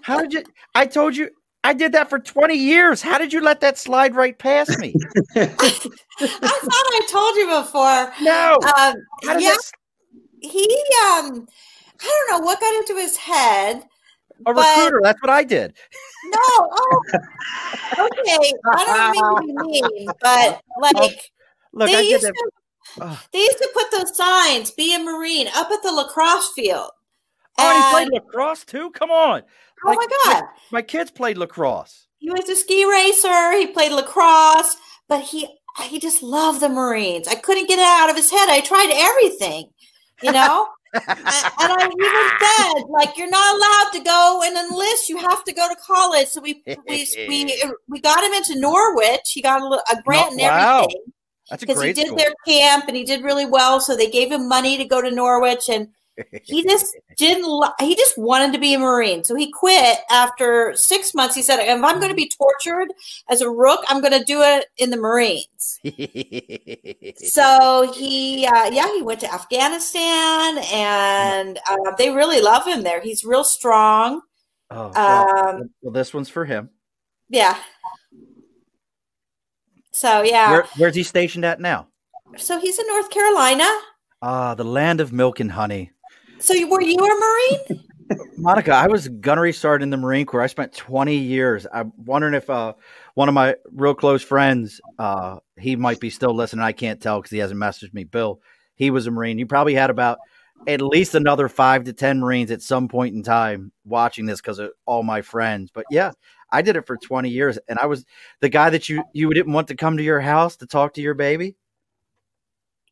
How did you? I told you I did that for 20 years. How did you let that slide right past me? I thought I told you before. No. He I don't know what got into his head. A recruiter. That's what I did. No. Oh, okay. I don't mean to be mean, but like look, they used to put those signs, "Be a Marine," up at the lacrosse field. Oh, and he played lacrosse too? Come on. Oh my God. My kids played lacrosse. He was a ski racer. He played lacrosse, but he just loved the Marines. I couldn't get it out of his head. I tried everything, and I even said, like, you're not allowed to go and enlist. You have to go to college. So we got him into Norwich. He got a grant and everything. Wow. That's a great because he did school. their camp and he did really well. So they gave him money to go to Norwich, and he just he just wanted to be a Marine. So he quit after 6 months. He said, if I'm going to be tortured as a rook, I'm going to do it in the Marines. So he went to Afghanistan, and they really love him there. He's real strong. Oh, well, this one's for him. Yeah. So, yeah. Where's he stationed at now? So he's in North Carolina. The land of milk and honey. So were you a Marine? Monica, I was a gunnery sergeant in the Marine Corps. I spent 20 years. I'm wondering if one of my real close friends, he might be still listening. I can't tell because he hasn't messaged me. Bill, he was a Marine. You probably had about at least another 5 to 10 Marines at some point in time watching this because of all my friends. But yeah, I did it for 20 years. And I was the guy that you didn't want to come to your house to talk to your baby.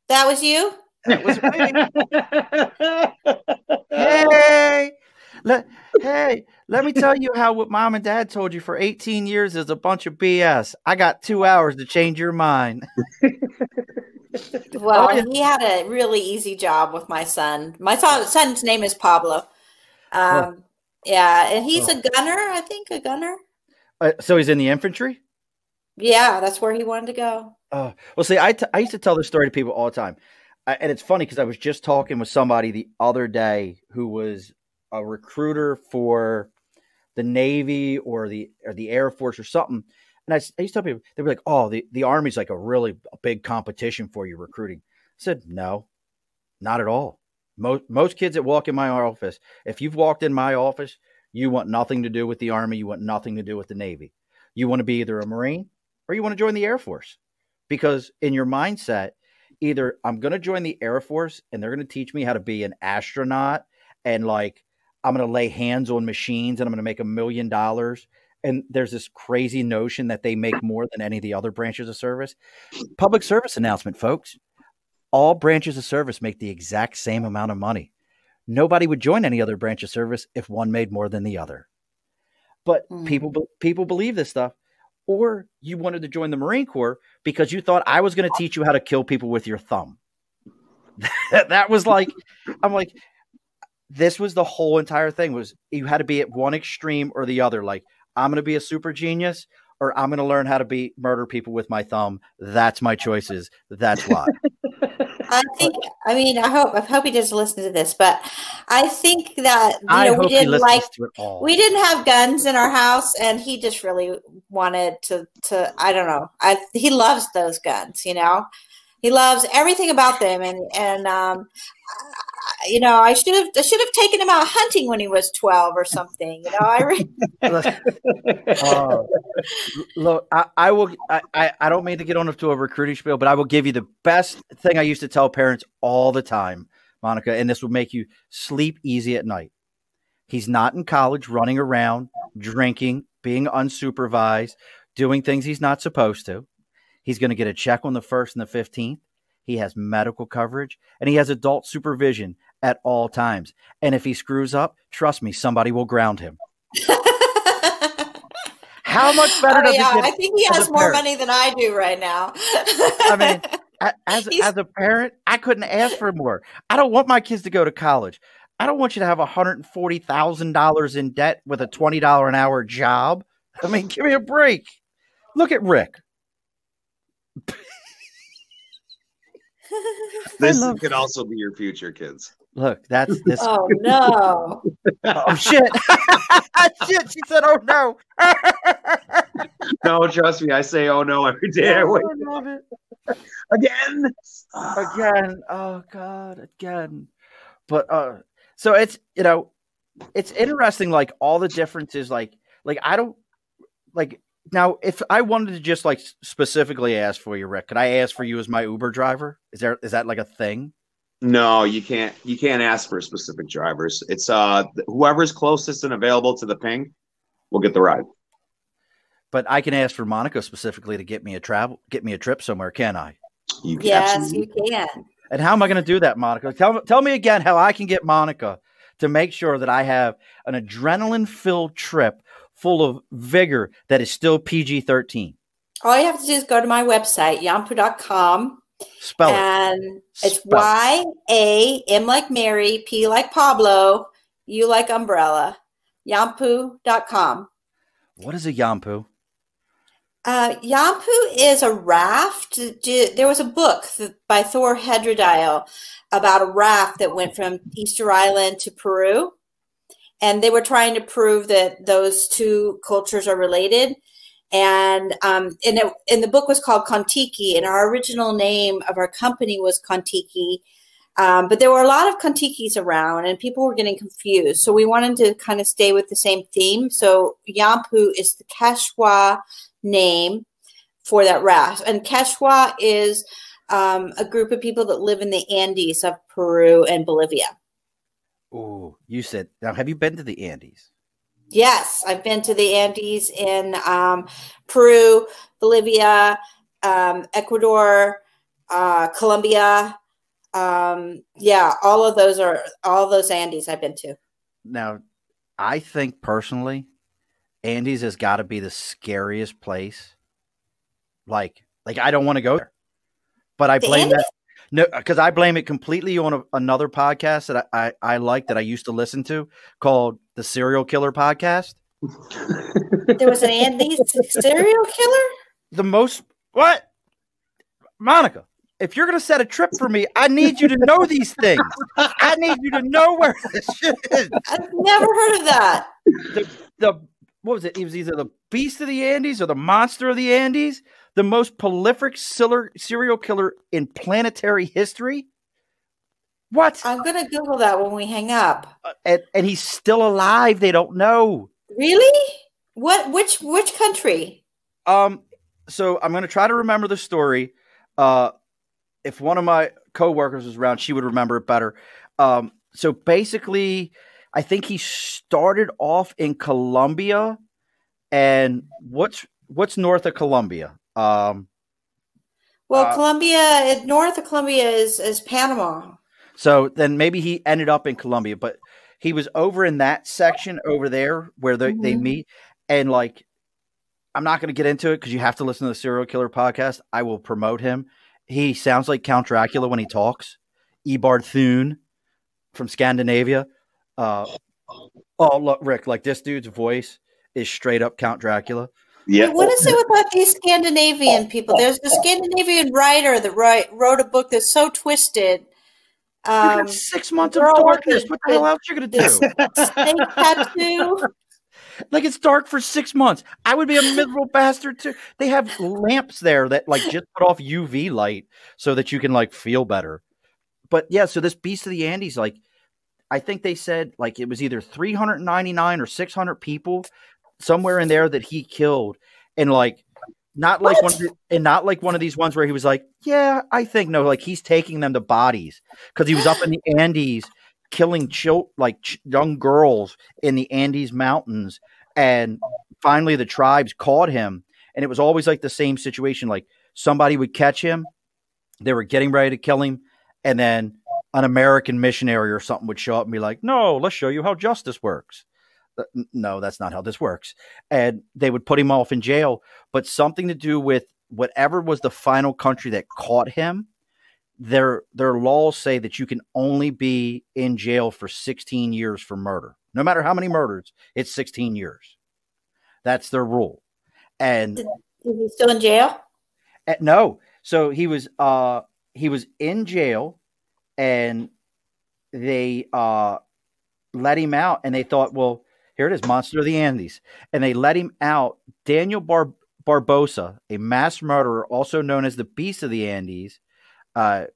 That was you? That was me. Hey, Hey, let me tell you how what mom and dad told you for 18 years is a bunch of BS. I got 2 hours to change your mind. Well, Oh, yeah. he had a really easy job with my son. My son's name is Pablo. Yeah, and he's a gunner, I think, a gunner. So he's in the infantry? Yeah, that's where he wanted to go. Well, see, I used to tell this story to people all the time. And it's funny because I was just talking with somebody the other day who was a recruiter for the Navy or the Air Force or something. And I used to tell people, they were like, oh, the Army's like a really big competition for you recruiting. I said, no, not at all. Most kids that walk in my office, if you've walked in my office, you want nothing to do with the Army. You want nothing to do with the Navy. You want to be either a Marine or you want to join the Air Force. Because in your mindset, either I'm going to join the Air Force and they're going to teach me how to be an astronaut and like I'm going to lay hands on machines and I'm going to make $1 million. And there's this crazy notion that they make more than any of the other branches of service. Public service announcement, folks. All branches of service make the exact same amount of money. Nobody would join any other branch of service if one made more than the other. But people believe this stuff. Or you wanted to join the Marine Corps because you thought I was going to teach you how to kill people with your thumb. That was like, I'm like, this was the whole entire thing was you had to be at one extreme or the other. Like, I'm going to be a super genius or I'm going to learn how to murder people with my thumb. That's my choices. That's why. I hope he doesn't listen to this, but I think that we didn't have guns in our house, and he just really wanted to. I don't know. He loves those guns. He loves everything about them, and I should have taken him out hunting when he was 12 or something. Look, I will. I don't mean to get on to a recruiting spiel, but I will give you the best thing I used to tell parents all the time, Monica, and this will make you sleep easy at night. He's not in college running around, drinking, being unsupervised, doing things he's not supposed to. He's going to get a check on the 1st and the 15th. He has medical coverage, and he has adult supervision at all times. And if he screws up, trust me, somebody will ground him. How much better does it get? I think he has more money than I do right now. I mean, as a parent, I couldn't ask for more. I don't want my kids to go to college. I don't want you to have $140,000 in debt with a $20 an hour job. I mean, give me a break. Look at Rick. This could also be your future, kids. Look, that's this. Oh no! Oh shit! Shit! She said, "Oh no!" No, trust me, I say, "Oh no" every day. I love it. Again. Oh God, again. But so it's it's interesting. Like all the differences. Like I don't like. Now, if I wanted to just like specifically ask for you, Rick, could I ask for you as my Uber driver? Is that like a thing? No, you can't. You can't ask for specific drivers. It's whoever's closest and available to the ping will get the ride. But I can ask for Monica specifically to get me a trip somewhere, can I? Yes, you can. And how am I going to do that, Monica? Tell me again how I can get Monica to make sure that I have an adrenaline-filled trip full of vigor that is still PG-13. All you have to do is go to my website, yampu.com. Spell it. And it's Y-A-M like Mary, P like Pablo, U like umbrella, yampu.com. What is a yampu? Yampu is a raft. There was a book by Thor Heyerdahl about a raft that went from Easter Island to Peru. And they were trying to prove that those two cultures are related. And the book was called Kontiki, and our original name of our company was Kontiki. But there were a lot of Kontikis around, and people were getting confused. So we wanted to kind of stay with the same theme. So Yampu is the Quechua name for that raft. And Quechua is a group of people that live in the Andes of Peru and Bolivia. Oh, you said, now have you been to the Andes? Yes, I've been to the Andes in Peru, Bolivia, Ecuador, Colombia. All those Andes I've been to. Now, I think personally, Andes has got to be the scariest place. Like I don't want to go there, but I The blame Andes? that. No, because I blame it completely on another podcast that I like that I used to listen to called the Serial Killer Podcast. There was an Andes serial killer? The most what? Monica, if you're going to set a trip for me, I need you to know these things. I need you to know where this shit is. I've never heard of that. The what was it? It was either the Beast of the Andes or the Monster of the Andes, the most prolific serial killer in planetary history. What? I'm going to Google that when we hang up. And he's still alive. They don't know. Really? What? Which country? So I'm going to try to remember the story. If one of my coworkers was around, she would remember it better. So basically, I think he started off in Colombia, and what's north of Colombia? Well, Colombia, north of Colombia is Panama. So then maybe he ended up in Colombia, but he was over in that section over there where they meet. And like, I'm not going to get into it because you have to listen to the Serial Killer Podcast. I will promote him. He sounds like Count Dracula when he talks. Eobard Thune from Scandinavia. Oh, look, Rick, like this dude's voice is straight up Count Dracula. Yeah. What is it about these Scandinavian people? There's a Scandinavian writer that wrote a book that's so twisted. You got 6 months of darkness. What the hell else you going to do? Snake tattoo. Like it's dark for 6 months. I would be a miserable bastard too. They have lamps there that like just put off UV light so that you can like feel better. But yeah, so this Beast of the Andes, like I think they said like it was either 399 or 600 people somewhere in there that he killed, and like not like one of these ones where he was like, yeah, I think no, like he's taking them to bodies because he was up in the Andes killing young girls in the Andes mountains, and finally the tribes caught him, and it was always like the same situation. Like somebody would catch him, they were getting ready to kill him, and then an American missionary or something would show up and be like, no, let's show you how justice works. No, that's not how this works. And they would put him off in jail, but something to do with whatever was the final country that caught him. Their laws say that you can only be in jail for 16 years for murder. No matter how many murders, it's 16 years. That's their rule. And is he still in jail? No. So he was in jail, and they let him out, and they thought, well, here it is, Monster of the Andes. And they let him out. Daniel Barbosa, a mass murderer, also known as the Beast of the Andes, and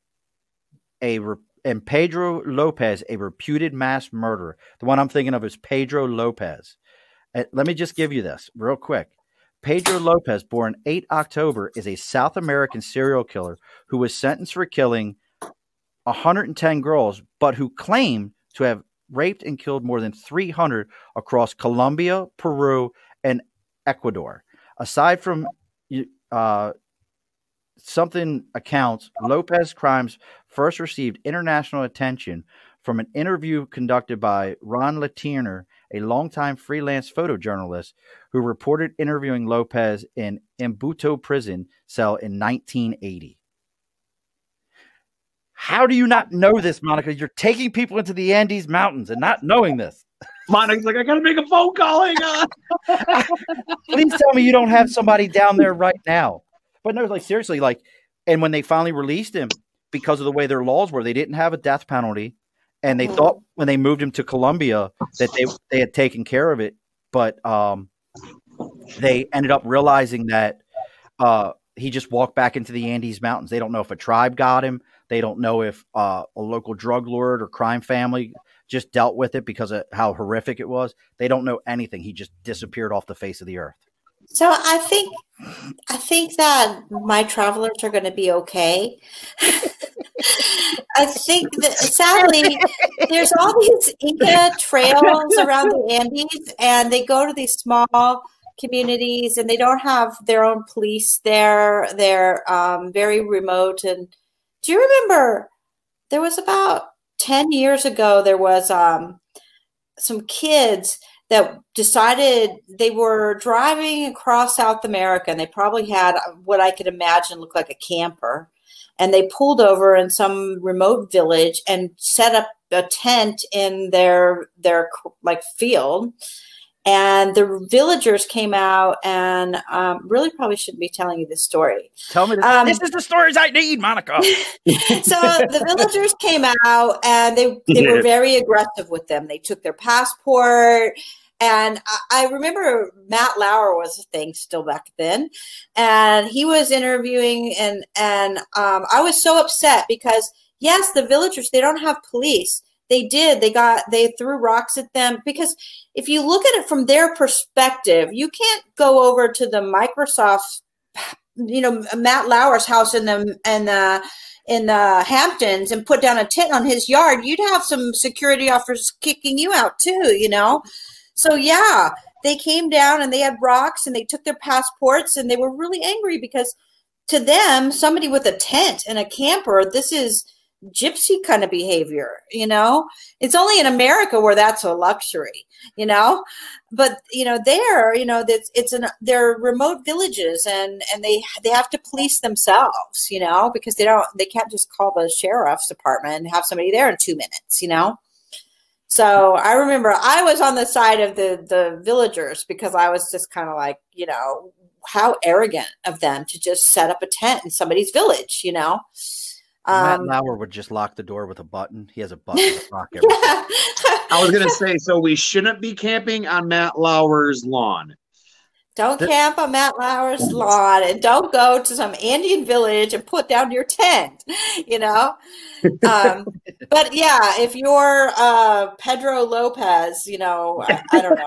Pedro Lopez, a reputed mass murderer. The one I'm thinking of is Pedro Lopez. Let me just give you this real quick. Pedro Lopez, born 8 October, is a South American serial killer who was sentenced for killing 110 girls, but who claimed to have raped and killed more than 300 across Colombia, Peru, and Ecuador. Aside from something accounts, Lopez's crimes first received international attention from an interview conducted by Ron Latiner, a longtime freelance photojournalist who reported interviewing Lopez in Embuto prison cell in 1980. How do you not know this, Monica? You're taking people into the Andes Mountains and not knowing this. Monica's like, I got to make a phone call. Hang on. Please tell me you don't have somebody down there right now. But no, like seriously, like, and when they finally released him, because of the way their laws were, they didn't have a death penalty, and they thought when they moved him to Colombia that they had taken care of it, but they ended up realizing that he just walked back into the Andes Mountains. They don't know if a tribe got him. They don't know if a local drug lord or crime family just dealt with it because of how horrific it was. They don't know anything. He just disappeared off the face of the earth. So I think that my travelers are going to be okay. I think that sadly there's all these Inca trails around the Andes, and they go to these small communities, and they don't have their own police there. They're very remote. And do you remember there was about 10 years ago, there was some kids that decided they were driving across South America, and they probably had what I could imagine looked like a camper. And they pulled over in some remote village and set up a tent in their like field. And the villagers came out and really probably shouldn't be telling you this story. Tell me this. This is the stories I need, Monica. So the villagers came out and they were very aggressive with them. They took their passport. And I remember Matt Lauer was a thing still back then. And he was interviewing and I was so upset because, yes, the villagers, they don't have police. They threw rocks at them because if you look at it from their perspective, you can't go over to the Microsoft, Matt Lauer's house in the Hamptons and put down a tent on his yard. You'd have some security officers kicking you out too, So yeah, they came down and they had rocks and they took their passports and they were really angry because to them, somebody with a tent and a camper, this is gypsy kind of behavior, it's only in America where that's a luxury, but they're remote villages and they have to police themselves, because they can't just call the sheriff's department and have somebody there in 2 minutes, So I remember I was on the side of the villagers because I was just kind of like, how arrogant of them to just set up a tent in somebody's village, Matt Lauer would just lock the door with a button. He has a button to lock everything. I was going to say, so we shouldn't be camping on Matt Lauer's lawn. Don't camp on Matt Lauer's lawn and don't go to some Indian village and put down your tent, But yeah, if you're Pedro Lopez, I don't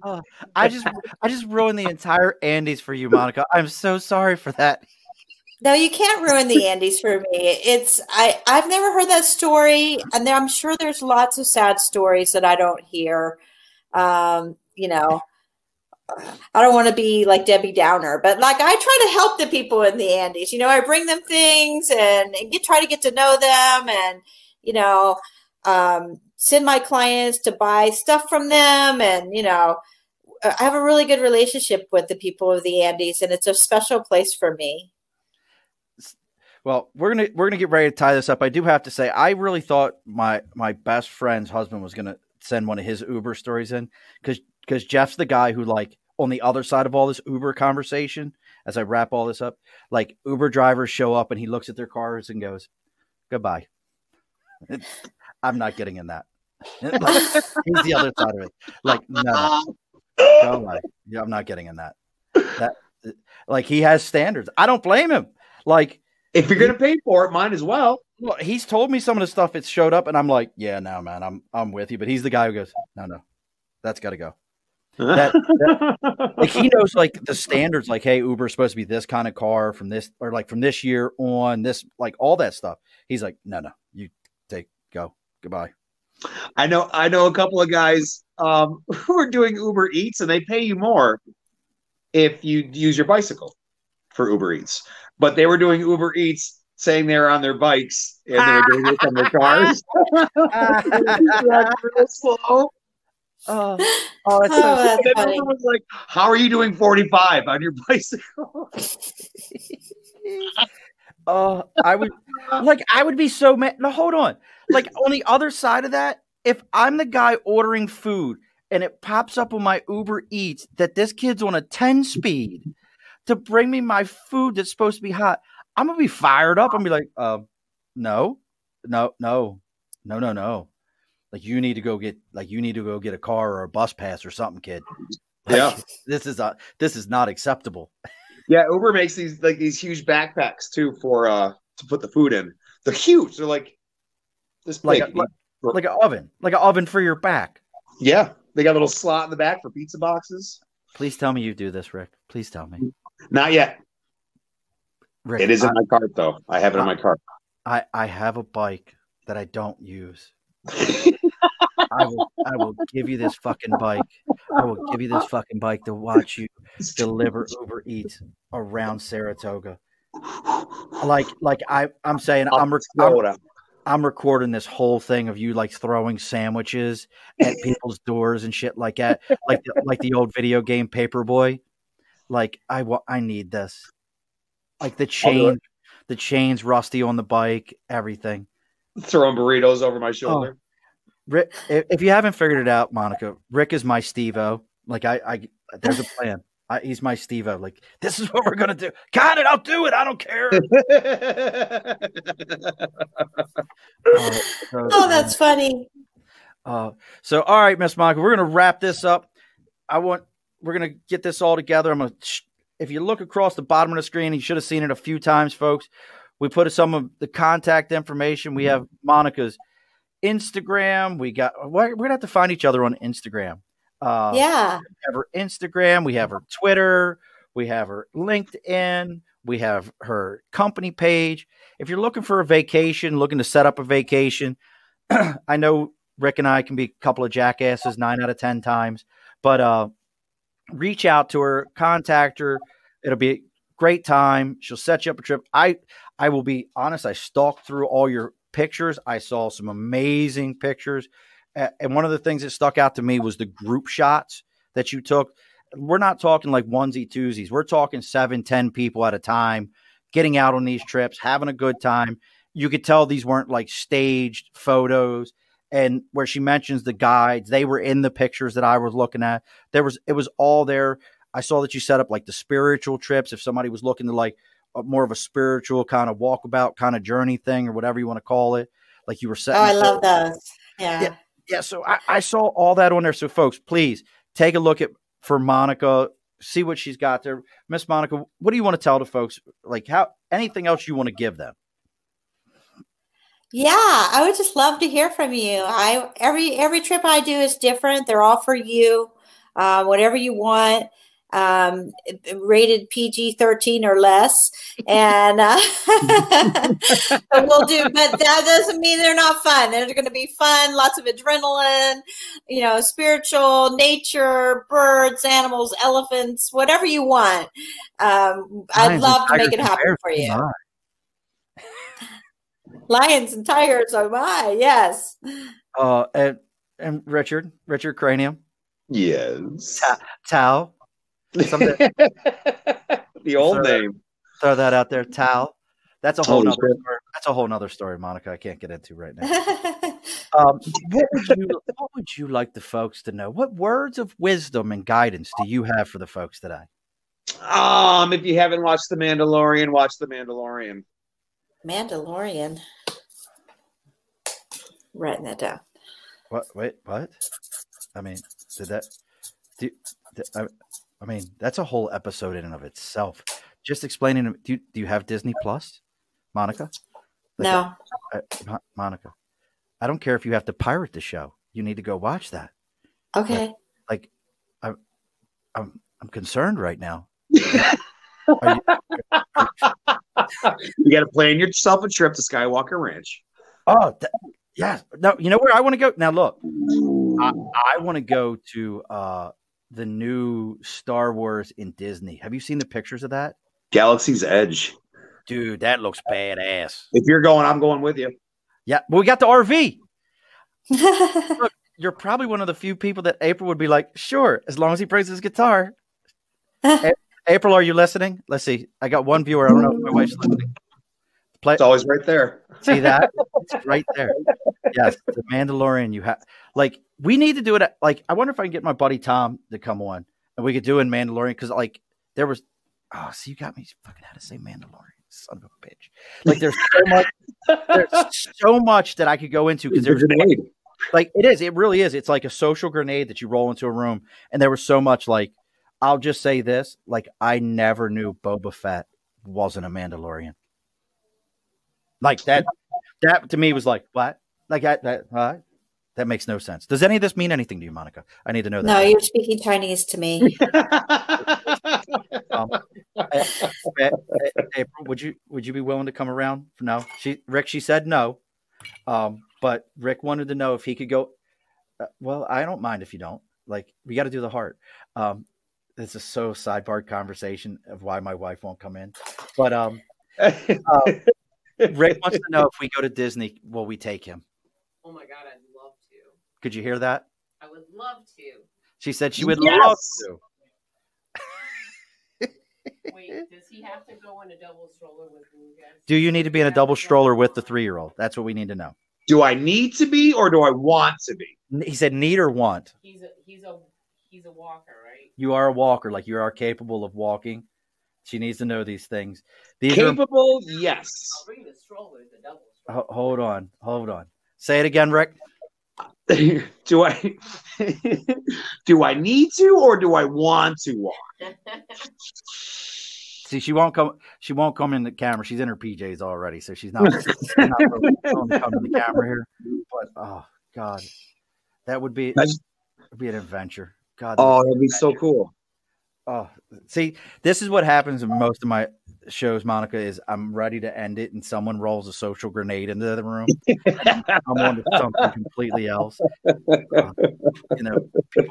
know. I just ruined the entire Andes for you, Monica. I'm so sorry for that. No, you can't ruin the Andes for me. I've never heard that story, and I'm sure there's lots of sad stories that I don't hear. I don't want to be like Debbie Downer, but like I try to help the people in the Andes. I bring them things and try to get to know them, and send my clients to buy stuff from them, and I have a really good relationship with the people of the Andes, and it's a special place for me. Well, we're gonna get ready to tie this up. I do have to say, I really thought my best friend's husband was gonna send one of his Uber stories in because Jeff's the guy who, like, on the other side of all this Uber conversation, as I wrap all this up, like, Uber drivers show up and he looks at their cars and goes, "Goodbye." I'm not getting in that. Like, he's the other side of it. Like, no. Go away. Yeah, I'm not getting in that. Like, he has standards. I don't blame him. Like, if you're going to pay for it, might as well. Well, he's told me some of the stuff it's showed up, and I'm like, yeah, no, man, I'm with you. But he's the guy who goes, no, that's got to go. Like, he knows, like, the standards, like, hey, Uber is supposed to be this kind of car from this, or like from this year on, this, like, all that stuff. He's like, no, you go, goodbye. I know a couple of guys who are doing Uber Eats, and they pay you more if you use your bicycle for Uber Eats. But they were doing Uber Eats saying they were on their bikes and they were doing it from their cars. Real slow. That's so funny. Was like, how are you doing 45 on your bicycle? I would be so mad. No, hold on. Like, on the other side of that, if I'm the guy ordering food and it pops up on my Uber Eats that this kid's on a 10 speed to bring me my food that's supposed to be hot, I'm gonna be fired up. I'm gonna be like, no. Like, you need to go get a car or a bus pass or something, kid. Like, yeah, this is not acceptable. Yeah, Uber makes these huge backpacks too for to put the food in. They're huge. They're like this big, like an oven for your back. Yeah, they got a little slot in the back for pizza boxes. Please tell me you do this, Rick. Please tell me. Not yet. Rick, it is in my cart, though. I have it in my cart. I have a bike that I don't use. I will give you this fucking bike. I will give you this fucking bike to watch you deliver Uber Eats around Saratoga. I'm saying I'm recording this whole thing of you like throwing sandwiches at people's doors and shit like that, like the old video game Paperboy. Like I need this. Like the chains rusty on the bike, everything. Throwing burritos over my shoulder. Rick, if you haven't figured it out, Monica, Rick is my Steve-O. Like there's a plan. He's my Steve-O. Like, this is what we're gonna do. Got it, I'll do it. I don't care. That's funny. So all right, Miss Monica, we're gonna wrap this up. We're gonna get this all together. If you look across the bottom of the screen, you should have seen it a few times, folks. We put some of the contact information. We have Monica's Instagram. We're gonna have to find each other on Instagram. We have her Instagram, we have her Twitter, we have her LinkedIn, we have her company page. If you're looking for a vacation, looking to set up a vacation, I know Rick and I can be a couple of jackasses 9 out of 10 times, but reach out to her, contact her. It'll be a great time. She'll set you up a trip. I will be honest, I stalked through all your pictures. I saw some amazing pictures. And one of the things that stuck out to me was the group shots that you took. We're not talking like onesie twosies. We're talking 7, 10 people at a time, getting out on these trips, having a good time. You could tell these weren't like staged photos. And where she mentions the guides, they were in the pictures that I was looking at. It was all there. I saw that you set up like the spiritual trips. If somebody was looking to like more of a spiritual kind of walkabout kind of journey thing or whatever you want to call it, like you were setting. Oh, I love those. Yeah. Yeah, so I saw all that on there. So, folks, please take a look for Monica, see what she's got there. Miss Monica, what do you want to tell the folks? Like, anything else you want to give them? Yeah, I would just love to hear from you. Every trip I do is different. They're all for you. Whatever you want. Rated PG-13 or less, and we'll do. But that doesn't mean they're not fun. They're going to be fun. Lots of adrenaline, spiritual, nature, birds, animals, elephants, whatever you want. I'd love to make it happen for you. Lions and tigers, oh my, yes. And Richard Cranium, yes. Tao. The old name. Throw that out there, Tal. That's a whole nother story. That's a whole nother story, Monica. I can't get into right now. What would you like the folks to know? What words of wisdom and guidance do you have for the folks today? If you haven't watched The Mandalorian, watch The Mandalorian. Mandalorian. Writing that down. What? Wait, what? I mean, I mean, that's a whole episode in and of itself. Just explaining. Do you have Disney Plus, Monica? No. Monica, I don't care if you have to pirate the show. You need to go watch that. Okay. I'm concerned right now. You got to plan yourself a trip to Skywalker Ranch. Oh, yeah. No, you know where I want to go? Now, look, I want to go to the new Star Wars in Disney. Have you seen the pictures of that? Galaxy's Edge. Dude, that looks badass. If you're going, I'm going with you. Yeah, well, we got the RV. Look, you're probably one of the few people that April would be like, sure, as long as he brings his guitar. April, are you listening? Let's see. I got one viewer. I don't know if my wife's listening. It's always right there. See that? It's right there. Yes, The Mandalorian. You have we need to do it. I wonder if I can get my buddy Tom to come on and we could do it in Mandalorian because there was. Oh, see, you got me fucking had to say Mandalorian, son of a bitch. There's so much. There's so much that I could go into because there's grenade. It is. It really is. It's like a social grenade that you roll into a room, and there was so much. I'll just say this: I never knew Boba Fett wasn't a Mandalorian. That to me was what? That makes no sense. Does any of this mean anything to you, Monica? I need to know that. No, you're speaking Chinese to me. April, would you be willing to come around? No, she said no, but Rick wanted to know if he could go. Well, I don't mind if you don't. We got to do the heart. This is so sidebar conversation of why my wife won't come in, but Rick wants to know if we go to Disney, will we take him? Oh my God, I'd love to. Could you hear that? I would love to. She said she would Yes! love to. Wait, does he have to go in a double stroller with you guys? Do you need to be in a double stroller with the 3-year-old? That's what we need to know. Do I need to be or do I want to be? He said need or want. He's a walker, right? You are a walker, like you are capable of walking. She needs to know these things. These Capable, yes. I'll bring the stroller, the double stroller. Hold on. Say it again, Rick. Do I need to or do I want to walk? See, she won't come in the camera. She's in her PJs already, so she's not really going to come in the camera here. But oh God, that would be an adventure. God, that'd be so cool. Oh, see, this is what happens in most of my shows, Monica, is I'm ready to end it and someone rolls a social grenade into the room. I'm on to something completely else. People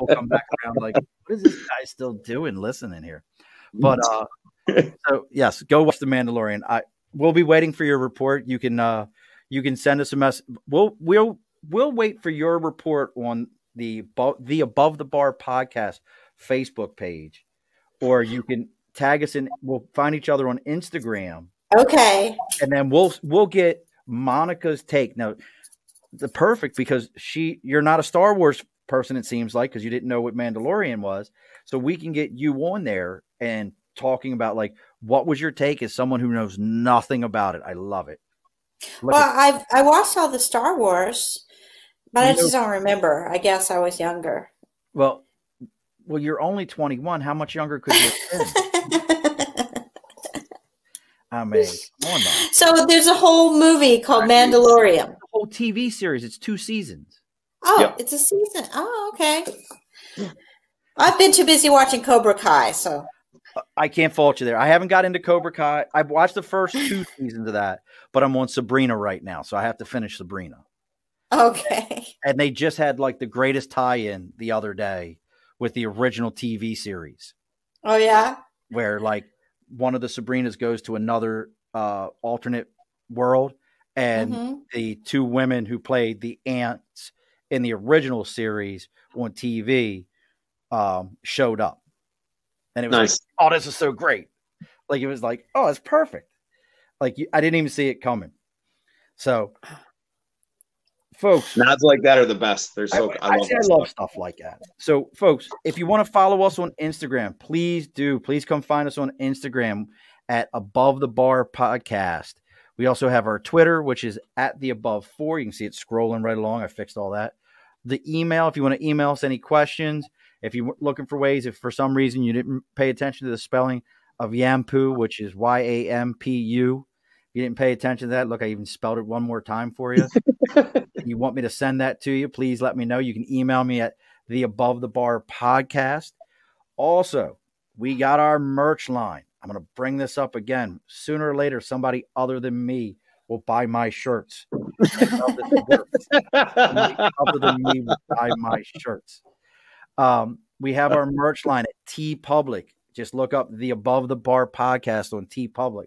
come back around like, what is this guy still doing listening here? But so yes, go watch The Mandalorian. We'll be waiting for your report. You can send us a message. We'll wait for your report on the Above the Bar podcast Facebook page. Or you can tag us in. We'll find each other on Instagram. Okay. And then we'll get Monica's take. Now, the perfect because you're not a Star Wars person, it seems like, because you didn't know what Mandalorian was. So we can get you on there and talking about like what was your take as someone who knows nothing about it. I love it. I watched all the Star Wars, but I just don't remember. I guess I was younger. Well, you're only 21. How much younger could you have been? I mean, come on now. So there's a whole movie called Mandalorian. A whole TV series. It's 2 seasons. Oh, Yep. It's a season. Oh, okay. I've been too busy watching Cobra Kai, so. I can't fault you there. I haven't got into Cobra Kai. I've watched the first 2 seasons of that, but I'm on Sabrina right now, so I have to finish Sabrina. Okay. And they just had like the greatest tie-in the other day with the original TV series. Oh, yeah? Where like one of the Sabrinas goes to another alternate world and the 2 women who played the aunts in the original series on TV showed up. And it was nice. Like, oh, this is so great. Like, it was like, oh, it's perfect. Like, I didn't even see it coming. So, folks. Nods like that are the best. They're so. I love stuff like that. So, folks, if you want to follow us on Instagram, please do. Please come find us on Instagram at Above the Bar Podcast. We also have our Twitter, which is at the Above 4. You can see it scrolling right along. I fixed all that. The email, if you want to email us any questions, if you're looking for ways, if for some reason you didn't pay attention to the spelling of Yampu, which is YAMPU, if you didn't pay attention to that, look, I even spelled it one more time for you. You want me to send that to you, please let me know. You can email me at the Above the Bar Podcast. Also, we got our merch line. I'm going to bring this up again. Sooner or later, somebody other than me will buy my shirts. Somebody other than me will buy my shirts. We have our merch line at TeePublic. Just look up the Above the Bar Podcast on TeePublic.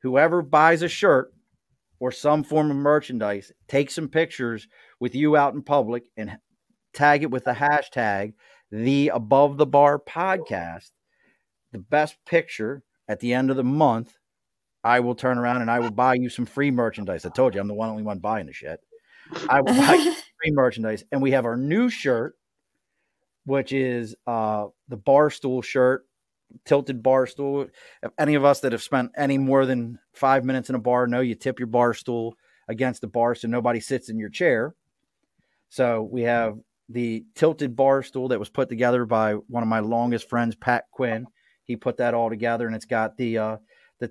Whoever buys a shirt or some form of merchandise, take some pictures with you out in public and tag it with the hashtag the Above the Bar Podcast. The best picture at the end of the month, I will turn around and I will buy you some free merchandise. I told you I'm the only one buying the shit. I will buy you free merchandise. And we have our new shirt, which is the Barstool shirt, tilted bar stool. If any of us that have spent any more than 5 minutes in a bar know you tip your bar stool against the bar so nobody sits in your chair. So we have the tilted bar stool that was put together by one of my longest friends, Pat Quinn. He put that all together, and it's got the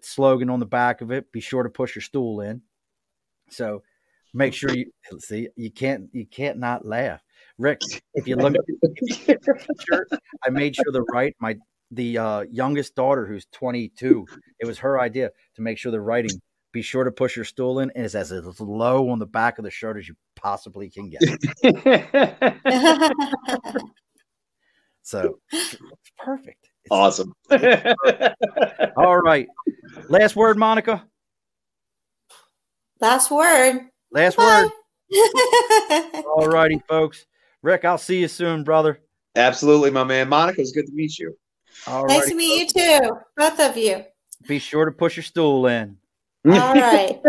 slogan on the back of it. Be sure to push your stool in. So make sure you see. You can't not laugh, Rick. If you look at the picture, I made sure the youngest daughter, who's 22, it was her idea to make sure the writing. Be sure to push your stool in, and it's as low on the back of the shirt as you possibly can get. So it's perfect. It's awesome. perfect. All right. Last word, Monica. Last word. Last Bye. word. All righty, folks. Rick, I'll see you soon, brother. Absolutely, my man. Monica, it's good to meet you. All Nice righty, to meet folks. you too. Both of you. Be sure to push your stool in. All right.